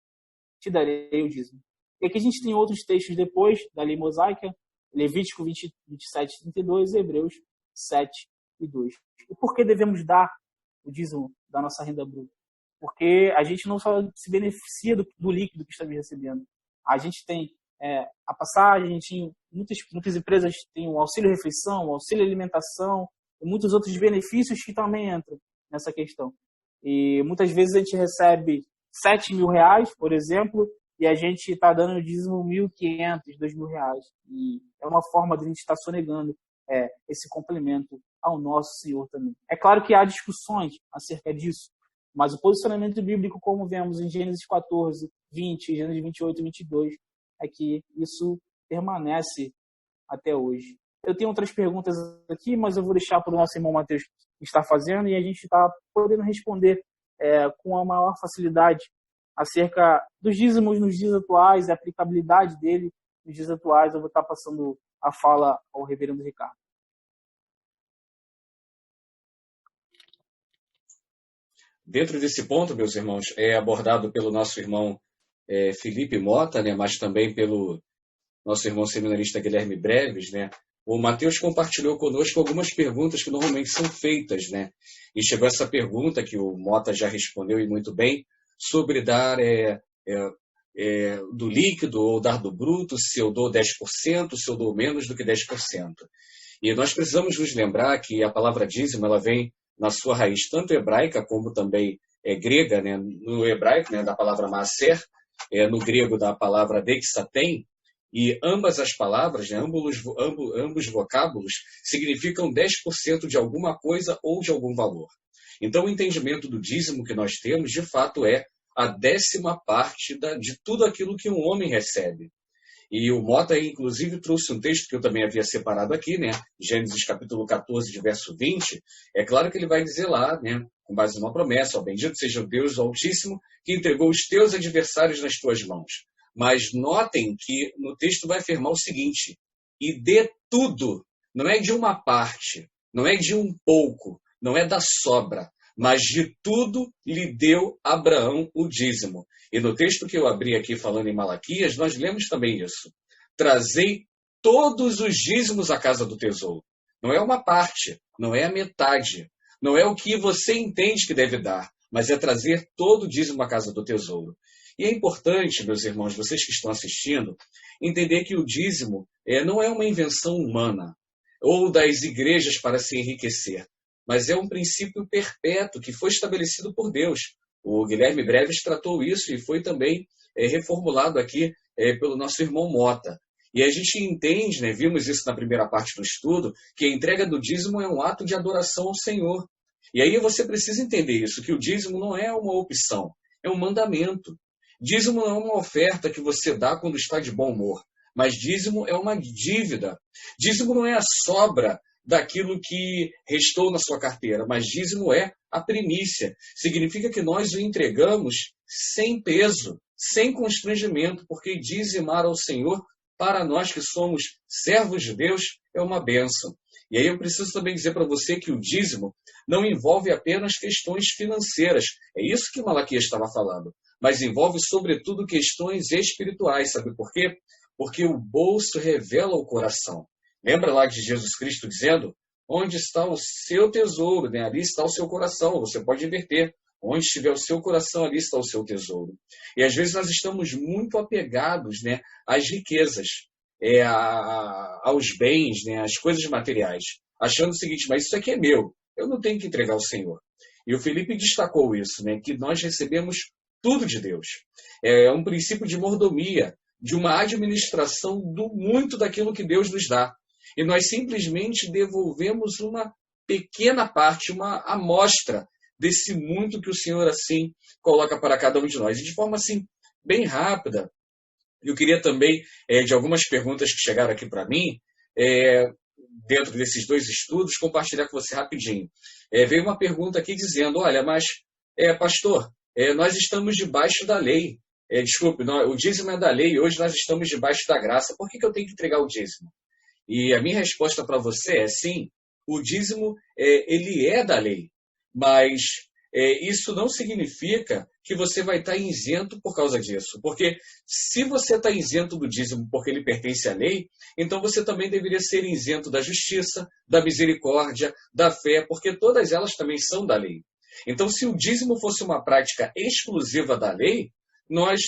te darei o dízimo. E aqui a gente tem outros textos depois da lei mosaica, Levítico 27:32, Hebreus 7:2. E por que devemos dar o dízimo da nossa renda bruta? Porque a gente não só se beneficia do líquido que estamos recebendo. A gente tem a passagem, muitas empresas têm o auxílio refeição, o auxílio alimentação e muitos outros benefícios que também entram nessa questão. E muitas vezes a gente recebe R$7.000, por exemplo, e a gente está dando o dízimo R$1.500, R$2.000. E é uma forma de a gente estar sonegando esse complemento ao nosso Senhor também. É claro que há discussões acerca disso, mas o posicionamento bíblico, como vemos em Gênesis 14:20, Gênesis 28:22, é que isso permanece até hoje. Eu tenho outras perguntas aqui, mas eu vou deixar para o nosso irmão Mateus estar fazendo, e a gente está podendo responder com a maior facilidade acerca dos dízimos nos dias atuais, a aplicabilidade dele nos dias atuais. Eu vou estar passando a fala ao reverendo Ricardo. Dentro desse ponto, meus irmãos, é abordado pelo nosso irmão Felipe Mota, né, mas também pelo nosso irmão seminarista Guilherme Breves, né? O Mateus compartilhou conosco algumas perguntas que normalmente são feitas, né? E chegou essa pergunta, que o Mota já respondeu e muito bem, sobre dar do líquido ou dar do bruto, se eu dou 10%, se eu dou menos do que 10%. E nós precisamos nos lembrar que a palavra dízimo, ela vem na sua raiz tanto hebraica como também grega, né? No hebraico, né, da palavra maaser, no grego da palavra dexatem, e ambas as palavras, né, ambos vocábulos, significam 10% de alguma coisa ou de algum valor. Então, o entendimento do dízimo que nós temos, de fato, é a 10ª parte de tudo aquilo que um homem recebe. E o Mota, inclusive, trouxe um texto que eu também havia separado aqui, né? Gênesis capítulo 14, de verso 20. É claro que ele vai dizer lá, né, com base numa promessa: ó, bendito seja o Deus Altíssimo que entregou os teus adversários nas tuas mãos. Mas notem que no texto vai afirmar o seguinte: e de tudo, não é de uma parte, não é de um pouco, não é da sobra, mas de tudo lhe deu Abraão o dízimo. E no texto que eu abri aqui falando em Malaquias, nós lemos também isso. Trazei todos os dízimos à casa do tesouro. Não é uma parte, não é a metade, não é o que você entende que deve dar, mas é trazer todo o dízimo à casa do tesouro. E é importante, meus irmãos, vocês que estão assistindo, entender que o dízimo não é uma invenção humana ou das igrejas para se enriquecer, mas é um princípio perpétuo que foi estabelecido por Deus. O Guilherme Breves tratou isso e foi também reformulado aqui pelo nosso irmão Mota. E a gente entende, né, vimos isso na primeira parte do estudo, que a entrega do dízimo é um ato de adoração ao Senhor. E aí você precisa entender isso, que o dízimo não é uma opção, é um mandamento. Dízimo não é uma oferta que você dá quando está de bom humor, mas dízimo é uma dívida. Dízimo não é a sobra daquilo que restou na sua carteira, mas dízimo é a primícia. Significa que nós o entregamos sem peso, sem constrangimento, porque dizimar ao Senhor, para nós que somos servos de Deus, é uma bênção. E aí eu preciso também dizer para você que o dízimo não envolve apenas questões financeiras. É isso que Malaquias estava falando. Mas envolve, sobretudo, questões espirituais. Sabe por quê? Porque o bolso revela o coração. Lembra lá de Jesus Cristo dizendo, onde está o seu tesouro, né? Ali está o seu coração. Você pode inverter. Onde estiver o seu coração, ali está o seu tesouro. E às vezes nós estamos muito apegados, né, às riquezas, aos bens, né, às coisas materiais, achando o seguinte, mas isso aqui é meu, eu não tenho que entregar ao Senhor. E o Felipe destacou isso, né, que nós recebemos tudo de Deus. É um princípio de mordomia, de uma administração do muito daquilo que Deus nos dá. E nós simplesmente devolvemos uma pequena parte, uma amostra desse muito que o Senhor assim coloca para cada um de nós. E de forma assim, bem rápida, eu queria também, de algumas perguntas que chegaram aqui para mim, dentro desses dois estudos, compartilhar com você rapidinho. Veio uma pergunta aqui dizendo, olha, mas, pastor, nós estamos debaixo da lei. Desculpe, o dízimo é da lei, hoje nós estamos debaixo da graça. Por que eu tenho que entregar o dízimo? E a minha resposta para você é sim, o dízimo ele é da lei. Mas isso não significa que você vai estar isento por causa disso. Porque se você está isento do dízimo porque ele pertence à lei, então você também deveria ser isento da justiça, da misericórdia, da fé, porque todas elas também são da lei. Então, se o dízimo fosse uma prática exclusiva da lei, nós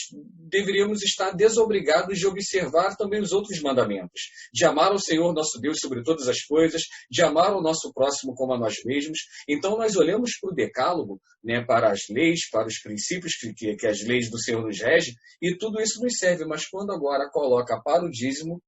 deveríamos estar desobrigados de observar também os outros mandamentos, de amar ao Senhor nosso Deus sobre todas as coisas, de amar o nosso próximo como a nós mesmos. Então nós olhamos para o decálogo, né, para as leis, para os princípios que as leis do Senhor nos regem, e tudo isso nos serve, mas quando agora coloca para o dízimo,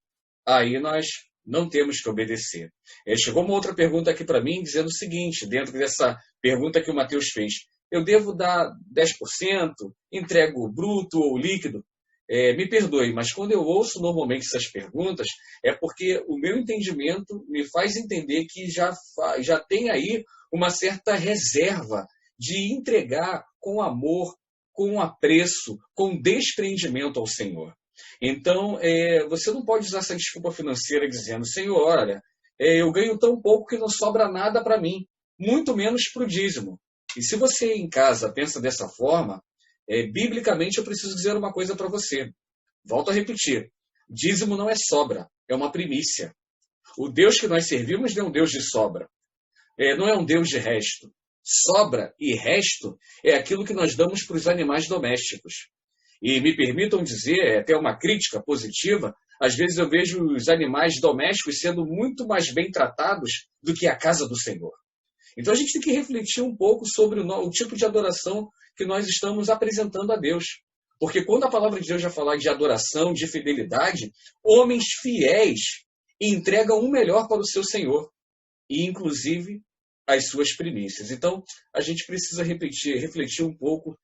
aí nós não temos que obedecer. Chegou uma outra pergunta aqui para mim, dizendo o seguinte, dentro dessa pergunta que o Mateus fez, eu devo dar 10%, entrego bruto ou líquido? Me perdoe, mas quando eu ouço normalmente essas perguntas, é porque o meu entendimento me faz entender que já tem aí uma certa reserva de entregar com amor, com apreço, com desprendimento ao Senhor. Então, você não pode usar essa desculpa financeira dizendo, Senhor, olha, eu ganho tão pouco que não sobra nada para mim, muito menos para o dízimo. E se você em casa pensa dessa forma, biblicamente eu preciso dizer uma coisa para você. Volto a repetir. Dízimo não é sobra, é uma primícia. O Deus que nós servimos não é um Deus de sobra. Não é um Deus de resto. Sobra e resto é aquilo que nós damos para os animais domésticos. E me permitam dizer, até uma crítica positiva, às vezes eu vejo os animais domésticos sendo muito mais bem tratados do que a casa do Senhor. Então a gente tem que refletir um pouco sobre o tipo de adoração que nós estamos apresentando a Deus. Porque quando a palavra de Deus já falar de adoração, de fidelidade, homens fiéis entregam o melhor para o seu Senhor. E inclusive as suas primícias. Então a gente precisa refletir um pouco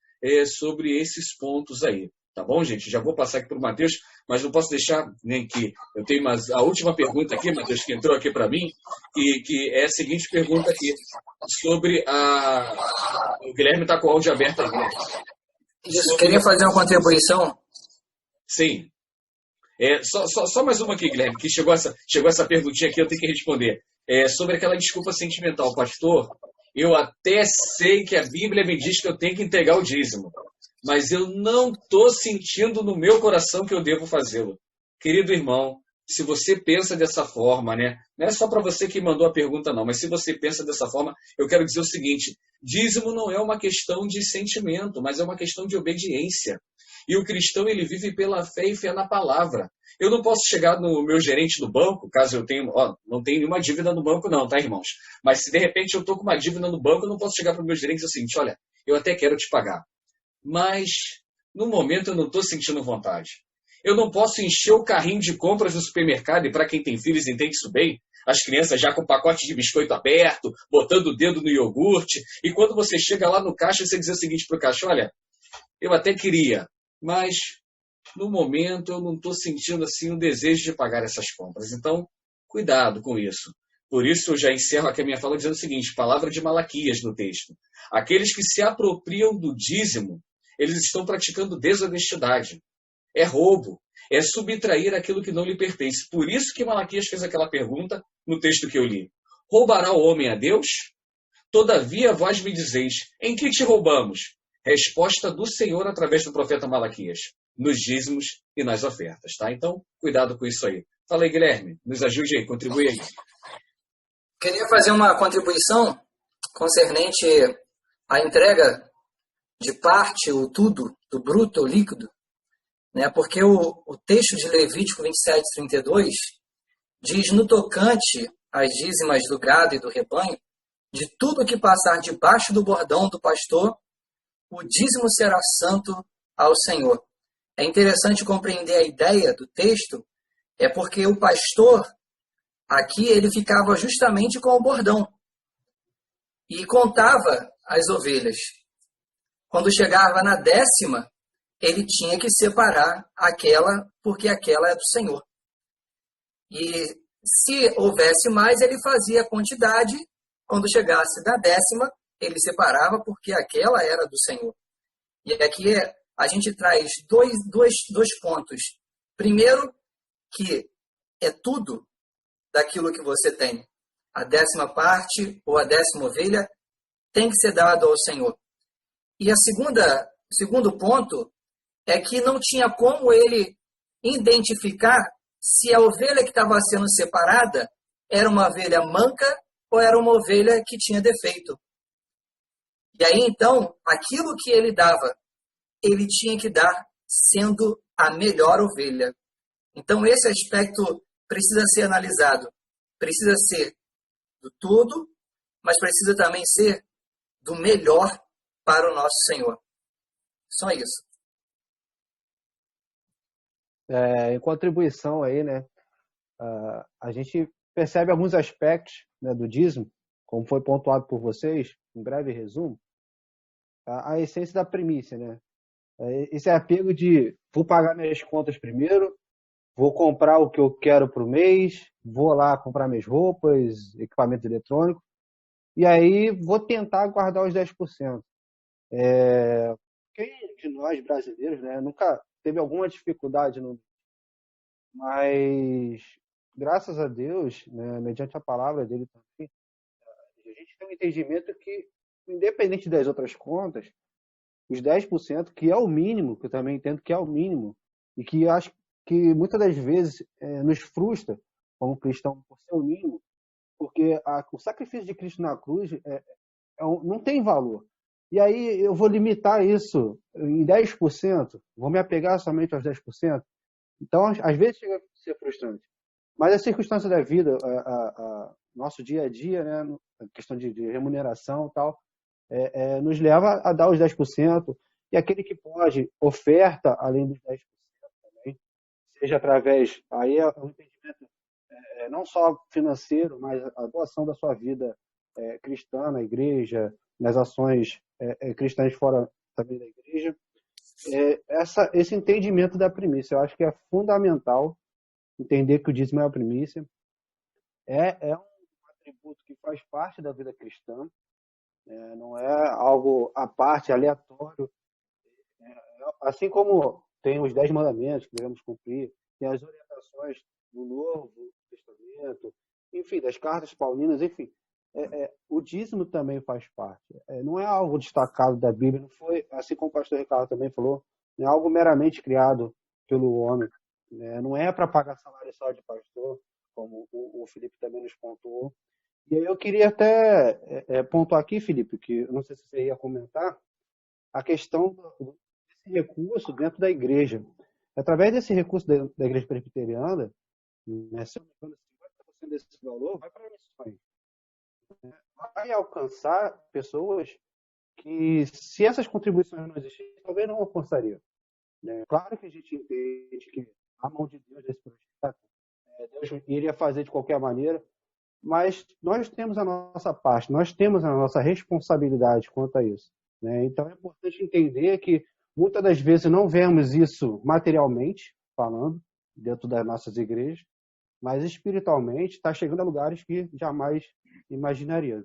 sobre esses pontos aí. Tá bom, gente? Já vou passar aqui para o Mateus, mas não posso deixar nem que eu tenho a última pergunta aqui, Mateus, que entrou aqui para mim, que é a seguinte pergunta aqui, sobre o Guilherme está com o áudio aberto aí. Isso, queria fazer uma contribuição? Sim. Só mais uma aqui, Guilherme, que chegou essa perguntinha aqui, eu tenho que responder. Sobre aquela desculpa sentimental, pastor, eu até sei que a Bíblia me diz que eu tenho que entregar o dízimo, mas eu não estou sentindo no meu coração que eu devo fazê-lo. Querido irmão, se você pensa dessa forma, né? Não é só para você que mandou a pergunta, não, mas se você pensa dessa forma, eu quero dizer o seguinte, dízimo não é uma questão de sentimento, mas é uma questão de obediência. E o cristão, ele vive pela fé e fé na palavra. Eu não posso chegar no meu gerente do banco, caso eu tenha, não tenho nenhuma dívida no banco não, tá, irmãos? Mas se de repente eu estou com uma dívida no banco, eu não posso chegar para o meu gerente e dizer o seguinte, olha, eu até quero te pagar, mas no momento eu não estou sentindo vontade. Eu não posso encher o carrinho de compras do supermercado, e para quem tem filhos entende isso bem, as crianças já com pacote de biscoito aberto, botando o dedo no iogurte, e quando você chega lá no caixa, você diz o seguinte para o caixa: olha, eu até queria, mas no momento eu não estou sentindo assim o desejo de pagar essas compras. Então, cuidado com isso. Por isso eu já encerro aqui a minha fala dizendo o seguinte, palavra de Malaquias no texto. Aqueles que se apropriam do dízimo, eles estão praticando desonestidade. É roubo, é subtrair aquilo que não lhe pertence. Por isso que Malaquias fez aquela pergunta no texto que eu li. Roubará o homem a Deus? Todavia vós me dizeis, em que te roubamos? Resposta do Senhor através do profeta Malaquias, nos dízimos e nas ofertas, tá? Então, cuidado com isso aí. Fala aí, Guilherme, nos ajude aí, contribui aí. Queria fazer uma contribuição concernente à entrega de parte ou tudo, do bruto ou líquido, né? Porque o texto de Levítico 27:32 diz: no tocante às dízimas do gado e do rebanho, de tudo que passar debaixo do bordão do pastor, o dízimo será santo ao Senhor. É interessante compreender a ideia do texto, é porque o pastor, aqui, ele ficava justamente com o bordão e contava as ovelhas. Quando chegava na 10ª, ele tinha que separar aquela, porque aquela é do Senhor. E se houvesse mais, ele fazia a quantidade. Quando chegasse na 10ª, ele separava, porque aquela era do Senhor. E aqui a gente traz dois pontos. Primeiro, que é tudo daquilo que você tem. A 10ª parte ou a 10ª ovelha tem que ser dado ao Senhor. E o segundo ponto é que não tinha como ele identificar se a ovelha que estava sendo separada era uma ovelha manca ou era uma ovelha que tinha defeito. E aí, então, aquilo que ele dava, ele tinha que dar sendo a melhor ovelha. Então, esse aspecto precisa ser analisado. Precisa ser do tudo, mas precisa também ser do melhor para o nosso Senhor. Só isso. Em contribuição aí, né, a gente percebe alguns aspectos, né, do dízimo, como foi pontuado por vocês, um breve resumo, a essência da primícia, né? Esse apego de vou pagar minhas contas primeiro, vou comprar o que eu quero para o mês, vou lá comprar minhas roupas, equipamentos eletrônicos, e aí vou tentar guardar os 10%. Quem de nós brasileiros, né, nunca teve alguma dificuldade, mas graças a Deus, né, mediante a palavra dele também, a gente tem um entendimento que, independente das outras contas, os 10%, que é o mínimo, que eu também entendo que é o mínimo, e que acho que muitas das vezes nos frustra como cristão por ser o mínimo, porque o sacrifício de Cristo na cruz não tem valor. E aí eu vou limitar isso em 10%, vou me apegar somente aos 10%. Então, às vezes chega a ser frustrante. Mas a circunstância da vida, nosso dia a dia, né, a questão de remuneração e tal, nos leva a dar os 10%, e aquele que pode, oferta além dos 10% também, seja através, aí é um entendimento não só financeiro, mas a doação da sua vida cristã na igreja, nas ações cristãs fora também da igreja. Esse entendimento da primícia, eu acho que é fundamental entender que o dízimo é a primícia. É um atributo que faz parte da vida cristã, não é algo à parte, aleatório. Assim como tem os 10 mandamentos que devemos cumprir, tem as orientações do Novo Testamento, enfim, das cartas paulinas, enfim. O dízimo também faz parte. Não é algo destacado da Bíblia, não foi, assim como o pastor Ricardo também falou, não é algo meramente criado pelo homem. Não é para pagar salário só de pastor, como o Felipe também nos pontuou. E aí eu queria até pontuar aqui, Felipe, que eu não sei se você ia comentar, a questão desse recurso dentro da igreja. Através desse recurso da igreja presbiteriana, né, se eu não me engano, 50% desse valor vai para missões. Vai alcançar pessoas que, se essas contribuições não existissem, talvez não alcançariam. né? Claro que a gente entende que a mão de Deus nesse projeto, Deus iria fazer de qualquer maneira, mas nós temos a nossa parte, nós temos a nossa responsabilidade quanto a isso, né? Então é importante entender que muitas das vezes não vemos isso materialmente falando dentro das nossas igrejas, mas espiritualmente está chegando a lugares que jamais imaginaria.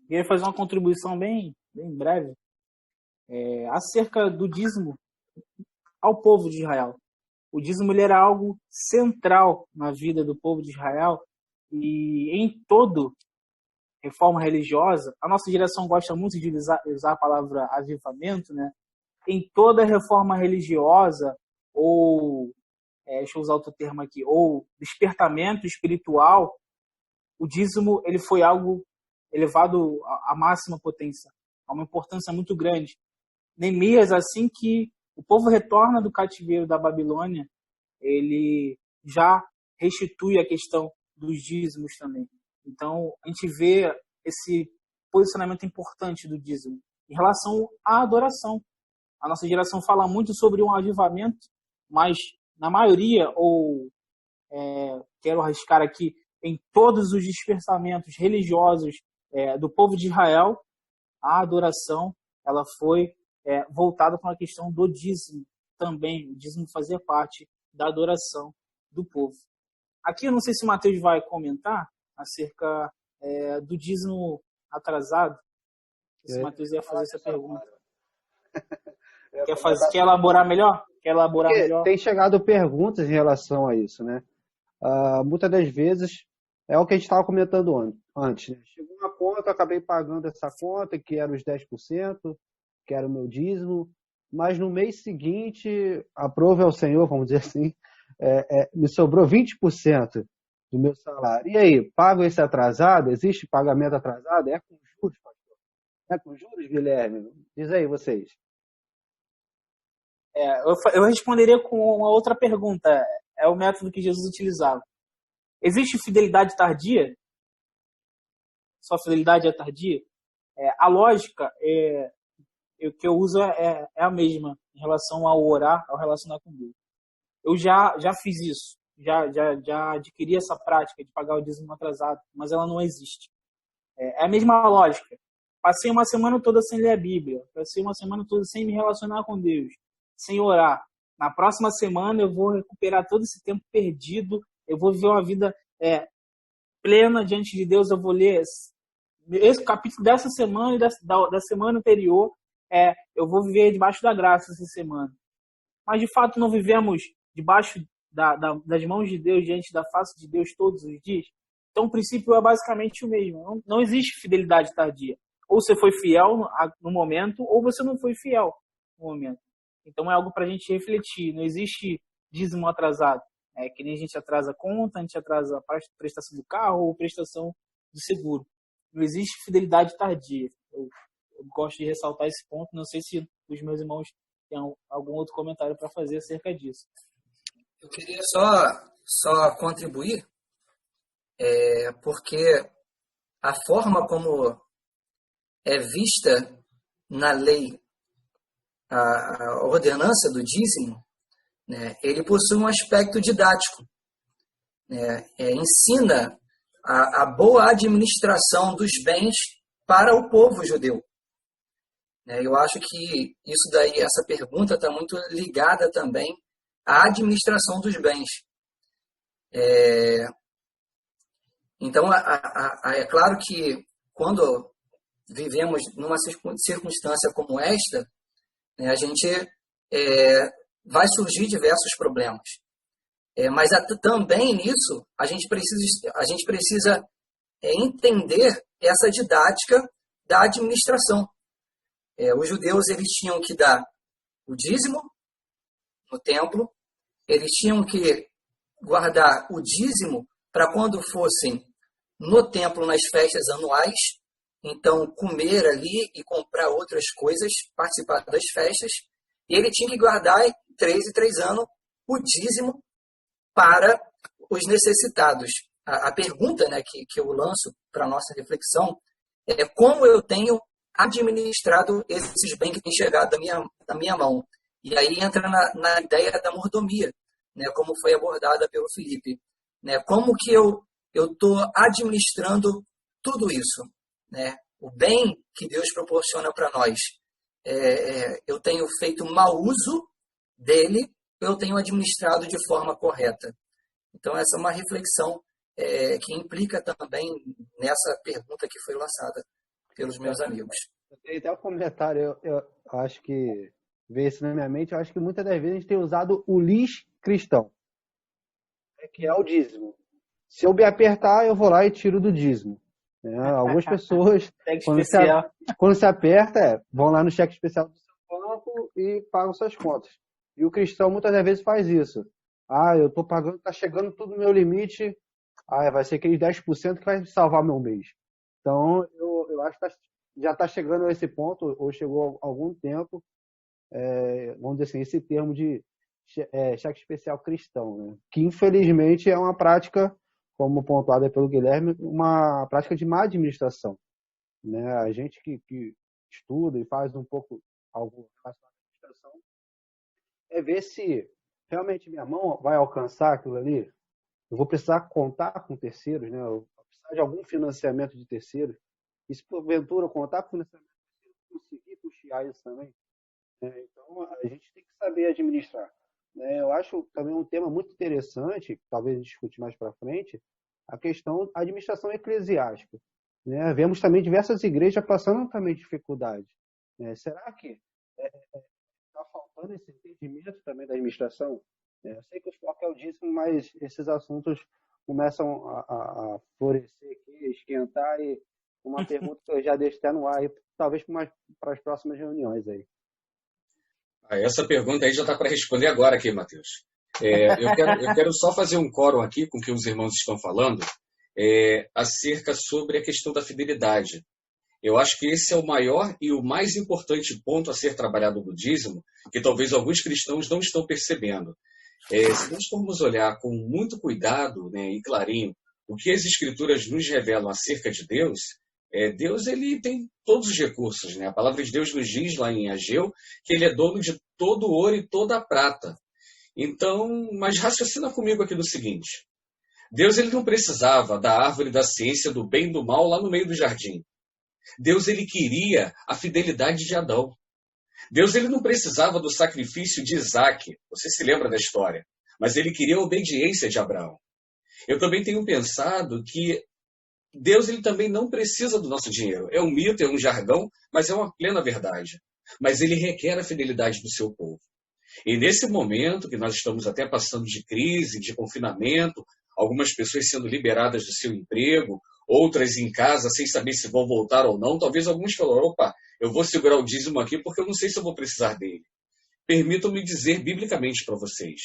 Queria fazer uma contribuição bem breve acerca do dízimo ao povo de Israel. O dízimo ele era algo central na vida do povo de Israel e em toda reforma religiosa, a nossa geração gosta muito de usar a palavra avivamento, né? Em toda reforma religiosa ou, deixa eu usar outro termo aqui, ou despertamento espiritual, o dízimo ele foi algo elevado à máxima potência, a uma importância muito grande. Neemias, assim que o povo retorna do cativeiro da Babilônia, ele já restitui a questão dos dízimos também. Então, a gente vê esse posicionamento importante do dízimo em relação à adoração. A nossa geração fala muito sobre um avivamento, mas na maioria, quero arriscar aqui, em todos os dispersamentos religiosos do povo de Israel, a adoração ela foi voltada para a questão do dízimo também. O dízimo fazia parte da adoração do povo. Aqui eu não sei se o Mateus vai comentar acerca do dízimo atrasado. Se o Mateus ia fazer essa pergunta. Quer elaborar melhor? Tem chegado perguntas em relação a isso, né? Muitas das vezes é o que a gente estava comentando antes, né? Chegou uma conta, eu acabei pagando essa conta, que era os 10%, que era o meu dízimo, mas no mês seguinte, aprove ao Senhor, vamos dizer assim, me sobrou 20% do meu salário. E aí, pago esse atrasado? Existe pagamento atrasado? É com juros, pastor? É com juros, Guilherme? Diz aí, vocês. Eu responderia com uma outra pergunta. É o método que Jesus utilizava. Existe fidelidade tardia? Só fidelidade é tardia? A lógica que eu uso é a mesma em relação ao orar, ao relacionar com Deus. Eu já fiz isso, já adquiri essa prática de pagar o dízimo atrasado, mas ela não existe. É a mesma lógica. Passei uma semana toda sem ler a Bíblia, passei uma semana toda sem me relacionar com Deus, sem orar. Na próxima semana eu vou recuperar todo esse tempo perdido, eu vou viver uma vida plena diante de Deus, eu vou ler esse capítulo dessa semana e da semana anterior, eu vou viver debaixo da graça essa semana. Mas de fato não vivemos debaixo das mãos de Deus, diante da face de Deus todos os dias. Então o princípio é basicamente o mesmo. Não existe fidelidade tardia. Ou você foi fiel no momento, ou você não foi fiel no momento. Então é algo para a gente refletir. Não existe dízimo atrasado. Que nem a gente atrasa a conta, a gente atrasa a prestação do carro ou prestação do seguro. Não existe fidelidade tardia. Eu gosto de ressaltar esse ponto. Não sei se os meus irmãos têm algum outro comentário para fazer acerca disso. Eu queria só contribuir, porque a forma como é vista na lei a ordenança do dízimo, né, ele possui um aspecto didático. Ensina a boa administração dos bens para o povo judeu. Eu acho que isso daí, essa pergunta está muito ligada também à administração dos bens. Então, é claro que quando vivemos numa circunstância como esta, a gente vai surgir diversos problemas. Mas também nisso a gente precisa entender essa didática da administração. Os judeus eles tinham que dar o dízimo no templo, eles tinham que guardar o dízimo para quando fossem no templo nas festas anuais, então comer ali e comprar outras coisas, participar das festas, e ele tinha que guardar 3 em 3 anos o dízimo para os necessitados. A pergunta, né, que eu lanço para a nossa reflexão é como eu tenho administrado esses bens que têm chegado da minha mão. E aí entra na ideia da mordomia, né, como foi abordada pelo Felipe. Né, como que eu estou administrando tudo isso? Né? O bem que Deus proporciona para nós. Eu tenho feito mau uso dele, eu tenho administrado de forma correta. Então, essa é uma reflexão que implica também nessa pergunta que foi lançada pelos meus amigos. Eu tenho até um comentário, eu acho que veio isso na minha mente, eu acho que muitas das vezes a gente tem usado o lis cristão, que é o dízimo. Se eu me apertar, eu vou lá e tiro do dízimo. Algumas pessoas, quando se aperta, vão lá no cheque especial do seu banco e pagam suas contas. E o cristão muitas das vezes faz isso. Eu estou pagando, está chegando tudo no meu limite, vai ser aqueles 10% que vai salvar meu mês. Então, eu acho que já está chegando a esse ponto, ou chegou há algum tempo, vamos dizer assim, esse termo de cheque especial cristão, né? Que infelizmente é uma prática, como pontuada pelo Guilherme, uma prática de má administração. Né? A gente que estuda e faz um pouco algo relacionado à administração, ver se realmente minha mão vai alcançar aquilo ali. Eu vou precisar contar com terceiros, né? Eu vou precisar de algum financiamento de terceiros. E se porventura eu contar com financiamento de terceiros, conseguir custear isso também. Então, a gente tem que saber administrar. Eu acho também um tema muito interessante, talvez a gente discute mais para frente, a questão da administração eclesiástica. Vemos também diversas igrejas passando também dificuldades. Será que está faltando esse entendimento também da administração? Eu sei que o foco é o dízimo, mas esses assuntos começam a florescer aqui, a esquentar, e uma pergunta que eu já deixo até no ar, e talvez para as próximas reuniões aí. Essa pergunta aí já está para responder agora aqui, Matheus. Eu quero só fazer um quórum aqui com o que os irmãos estão falando acerca sobre a questão da fidelidade. Eu acho que esse é o maior e o mais importante ponto a ser trabalhado no dízimo, que talvez alguns cristãos não estão percebendo. Se nós formos olhar com muito cuidado, né, e clarinho o que as Escrituras nos revelam acerca de Deus, Deus ele tem todos os recursos. Né? A palavra de Deus nos diz lá em Ageu que ele é dono de todo o ouro e toda a prata. Então, mas raciocina comigo aqui no seguinte: Deus ele não precisava da árvore da ciência do bem e do mal lá no meio do jardim. Deus ele queria a fidelidade de Adão. Deus ele não precisava do sacrifício de Isaac. Você se lembra da história? Mas ele queria a obediência de Abraão. Eu também tenho pensado que Deus ele também não precisa do nosso dinheiro. É um mito, é um jargão, mas é uma plena verdade. Mas ele requer a fidelidade do seu povo. E nesse momento que nós estamos até passando de crise, de confinamento, algumas pessoas sendo liberadas do seu emprego, outras em casa sem saber se vão voltar ou não, talvez alguns falem: opa, eu vou segurar o dízimo aqui porque eu não sei se eu vou precisar dele. Permitam-me dizer biblicamente para vocês: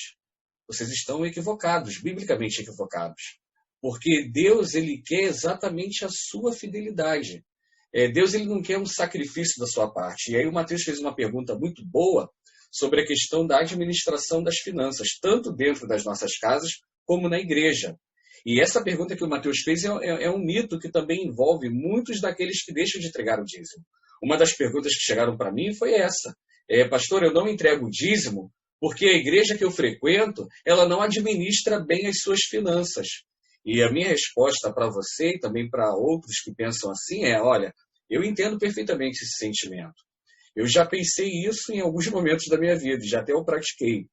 vocês estão equivocados, biblicamente equivocados. Porque Deus ele quer exatamente a sua fidelidade. Deus ele não quer um sacrifício da sua parte. E aí o Matheus fez uma pergunta muito boa sobre a questão da administração das finanças, tanto dentro das nossas casas como na igreja. E essa pergunta que o Matheus fez é um mito que também envolve muitos daqueles que deixam de entregar o dízimo. Uma das perguntas que chegaram para mim foi essa: pastor, eu não entrego o dízimo porque a igreja que eu frequento, ela não administra bem as suas finanças. E a minha resposta para você e também para outros que pensam assim olha, eu entendo perfeitamente esse sentimento. Eu já pensei isso em alguns momentos da minha vida, já até eu pratiquei.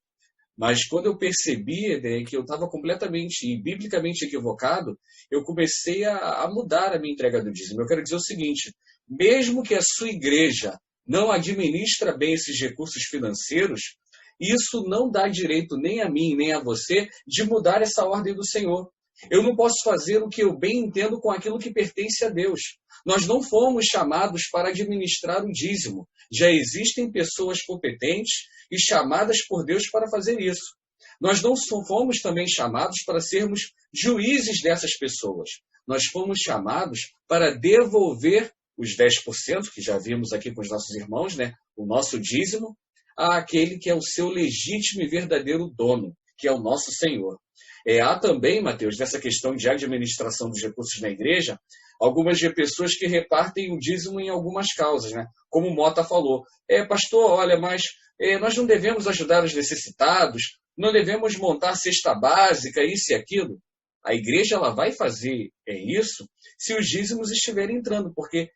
Mas quando eu percebi que eu estava completamente e biblicamente equivocado, eu comecei a mudar a minha entrega do dízimo. Eu quero dizer o seguinte: mesmo que a sua igreja não administra bem esses recursos financeiros, isso não dá direito nem a mim, nem a você de mudar essa ordem do Senhor. Eu não posso fazer o que eu bem entendo com aquilo que pertence a Deus. Nós não fomos chamados para administrar o dízimo. Já existem pessoas competentes e chamadas por Deus para fazer isso. Nós não fomos também chamados para sermos juízes dessas pessoas. Nós fomos chamados para devolver os 10%, que já vimos aqui com os nossos irmãos, né? O nosso dízimo, àquele que é o seu legítimo e verdadeiro dono, que é o nosso Senhor. Há também, Mateus, nessa questão de administração dos recursos na igreja, algumas pessoas que repartem o dízimo em algumas causas, né? Como o Mota falou. Pastor, olha, mas nós não devemos ajudar os necessitados, não devemos montar cesta básica, isso e aquilo. A igreja ela vai fazer isso se os dízimos estiverem entrando, porque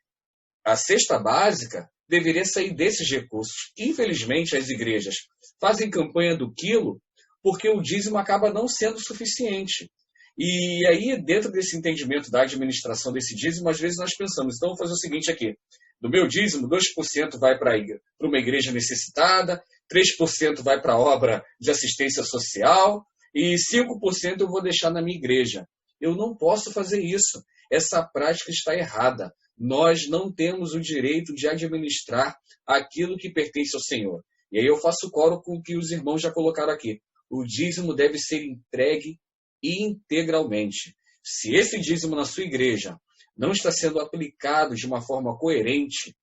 a cesta básica deveria sair desses recursos. Infelizmente, as igrejas fazem campanha do quilo porque o dízimo acaba não sendo suficiente. E aí, dentro desse entendimento da administração desse dízimo, às vezes nós pensamos, então vou fazer o seguinte aqui, do meu dízimo, 2% vai para uma igreja necessitada, 3% vai para a obra de assistência social e 5% eu vou deixar na minha igreja. Eu não posso fazer isso. Essa prática está errada. Nós não temos o direito de administrar aquilo que pertence ao Senhor. E aí eu faço coro com o que os irmãos já colocaram aqui. O dízimo deve ser entregue integralmente. Se esse dízimo na sua igreja não está sendo aplicado de uma forma coerente,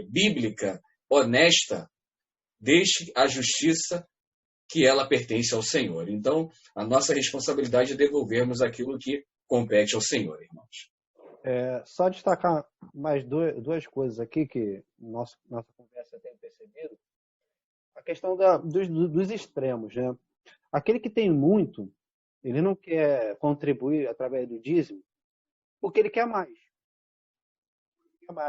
bíblica, honesta, deixe a justiça que ela pertence ao Senhor. Então, a nossa responsabilidade é devolvermos aquilo que compete ao Senhor, irmãos. Só destacar mais duas coisas aqui que nossa conversa tem percebido. A questão dos extremos, né? Aquele que tem muito, ele não quer contribuir através do dízimo, porque ele quer mais.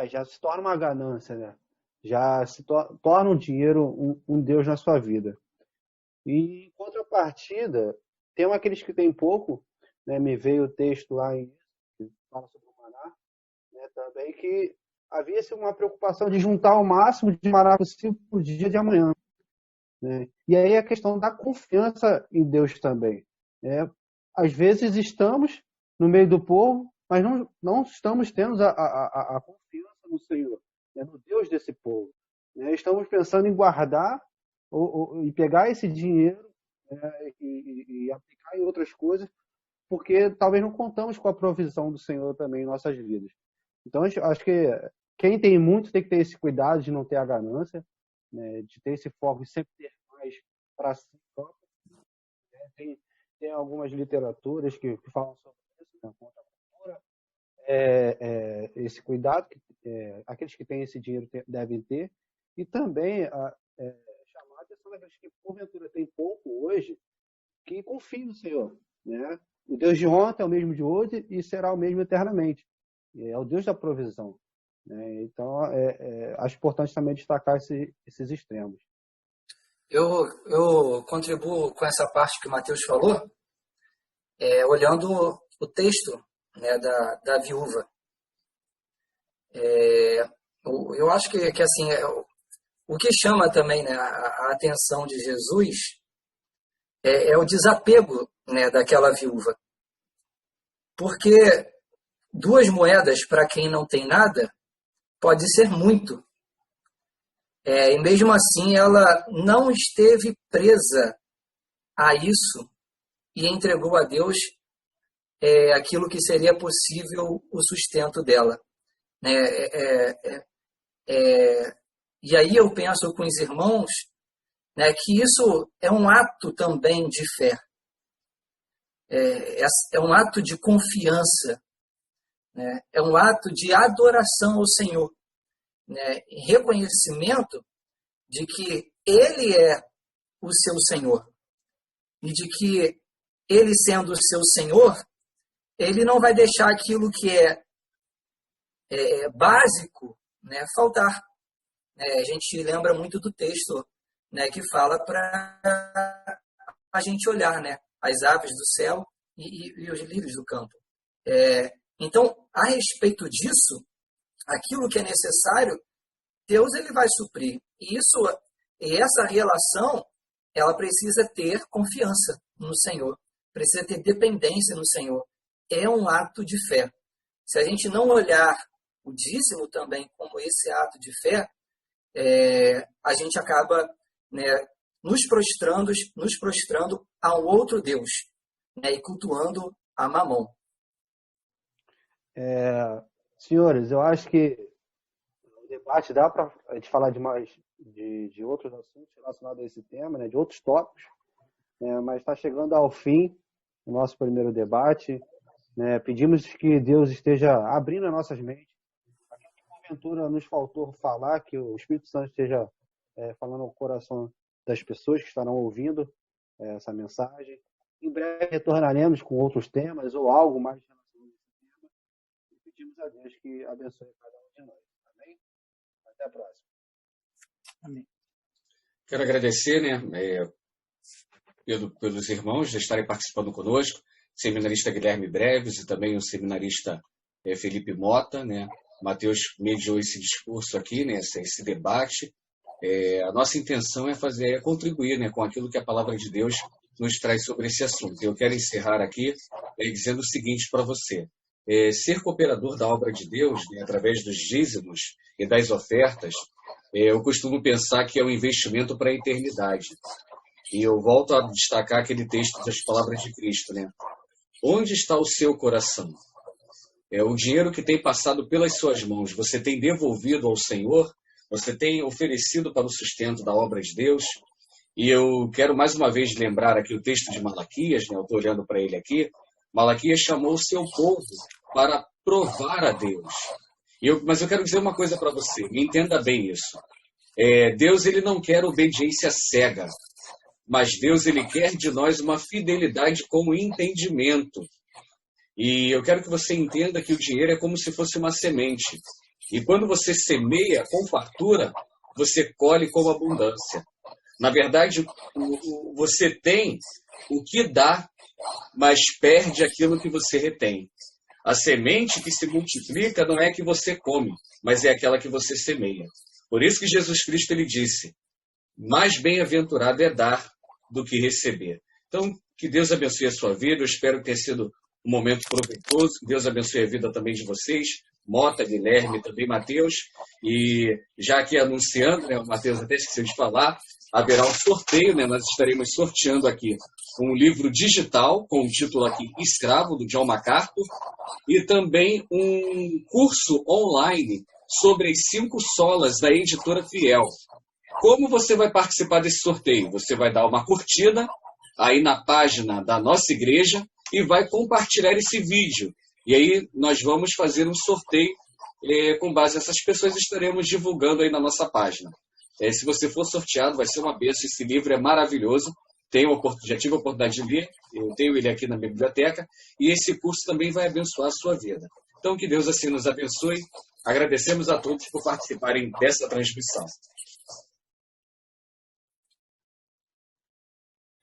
Já se torna uma ganância, né? Já se torna um dinheiro um Deus na sua vida. E, em contrapartida, tem aqueles que têm pouco, né? Me veio o texto lá que fala sobre o maná, né? Também que havia uma preocupação de juntar o máximo de maná possível para o dia de amanhã. Né? E aí a questão da confiança em Deus também. Né? Às vezes estamos no meio do povo, mas não estamos tendo a confiança no Senhor, né? No Deus desse povo. Né? Estamos pensando em guardar e pegar esse dinheiro, né? e aplicar em outras coisas, porque talvez não contamos com a provisão do Senhor também em nossas vidas. Então, acho que quem tem muito tem que ter esse cuidado de não ter a ganância, né, de ter esse foco e sempre ter mais para si próprio. Né? Tem algumas literaturas que falam sobre isso, né, contra a cultura. Esse cuidado que aqueles que têm esse dinheiro devem ter. E também chamar a atenção daqueles que, porventura, têm pouco hoje, que confiem no Senhor. Né? O Deus de ontem é o mesmo de hoje e será o mesmo eternamente. É o Deus da provisão. Então, acho importante também destacar esses extremos. Eu contribuo com essa parte que o Mateus falou, olhando o texto, né, da viúva. Eu acho que assim, o que chama também, né, a atenção de Jesus é o desapego, né, daquela viúva. Porque 2 moedas para quem não tem nada pode ser muito. E mesmo assim ela não esteve presa a isso e entregou a Deus aquilo que seria possível o sustento dela. E aí eu penso com os irmãos, né, que isso é um ato também de fé. É um ato de confiança. Né, é um ato de adoração ao Senhor. Né, em reconhecimento de que Ele é o seu Senhor. E de que Ele sendo o seu Senhor, Ele não vai deixar aquilo que é básico, né, faltar. A gente lembra muito do texto, né, que fala para a gente olhar, né, as aves do céu e os lírios do campo. Então, a respeito disso, aquilo que é necessário, Deus ele vai suprir. E essa relação, ela precisa ter confiança no Senhor, precisa ter dependência no Senhor. É um ato de fé. Se a gente não olhar o dízimo também como esse ato de fé, a gente acaba, né, nos prostrando a um outro Deus, né, e cultuando a Mamon. Senhores, eu acho que o debate dá para a gente falar de outros assuntos relacionados a esse tema, né, de outros tópicos, mas está chegando ao fim. o nosso primeiro debate. Né? Pedimos que Deus esteja abrindo as nossas mentes. Aquilo que porventura nos faltou falar, que o Espírito Santo esteja falando ao coração das pessoas que estarão ouvindo essa mensagem. Em breve retornaremos com outros temas ou algo mais relacionado a esse tema. E pedimos a Deus que abençoe cada um de nós. Amém? Até a próxima. Amém. Quero agradecer, né, pelos irmãos de estarem participando conosco, o seminarista Guilherme Breves e também o seminarista Felipe Mota, né? Mateus mediou esse discurso aqui, né, esse debate. A nossa intenção é contribuir, né, com aquilo que a palavra de Deus nos traz sobre esse assunto. Eu quero encerrar aqui dizendo o seguinte para você. Ser cooperador da obra de Deus, né, através dos dízimos e das ofertas, eu costumo pensar que é um investimento para a eternidade. E eu volto a destacar aquele texto das palavras de Cristo, né? Onde está o seu coração? O dinheiro que tem passado pelas suas mãos, você tem devolvido ao Senhor? Você tem oferecido para o sustento da obra de Deus? E eu quero mais uma vez lembrar aqui o texto de Malaquias, né? Eu estou olhando para ele aqui. Malaquias chamou o seu povo para provar a Deus. Mas eu quero dizer uma coisa para você, me entenda bem isso. Deus ele não quer obediência cega, mas Deus ele quer de nós uma fidelidade com entendimento. E eu quero que você entenda que o dinheiro é como se fosse uma semente. E quando você semeia com fartura, você colhe com abundância. Na verdade, você tem o que dá, mas perde aquilo que você retém. A semente que se multiplica não é a que você come, mas é aquela que você semeia. Por isso que Jesus Cristo ele disse, mais bem-aventurado é dar do que receber. Então, que Deus abençoe a sua vida. Eu espero que tenha sido um momento proveitoso. Que Deus abençoe a vida também de vocês. Mota, Guilherme, também Mateus. E já aqui anunciando, né, o Mateus até esqueceu de falar, haverá um sorteio, né, nós estaremos sorteando aqui um livro digital com o título aqui Escravo, do John MacArthur, e também um curso online sobre as 5 solas da editora Fiel. Como você vai participar desse sorteio? Você vai dar uma curtida aí na página da nossa igreja e vai compartilhar esse vídeo. E aí nós vamos fazer um sorteio com base nessas pessoas, estaremos divulgando aí na nossa página. Se você for sorteado, vai ser uma bênção. Esse livro é maravilhoso. Já tive a oportunidade de ler, eu tenho ele aqui na minha biblioteca, e esse curso também vai abençoar a sua vida. Então, que Deus assim nos abençoe. Agradecemos a todos por participarem dessa transmissão.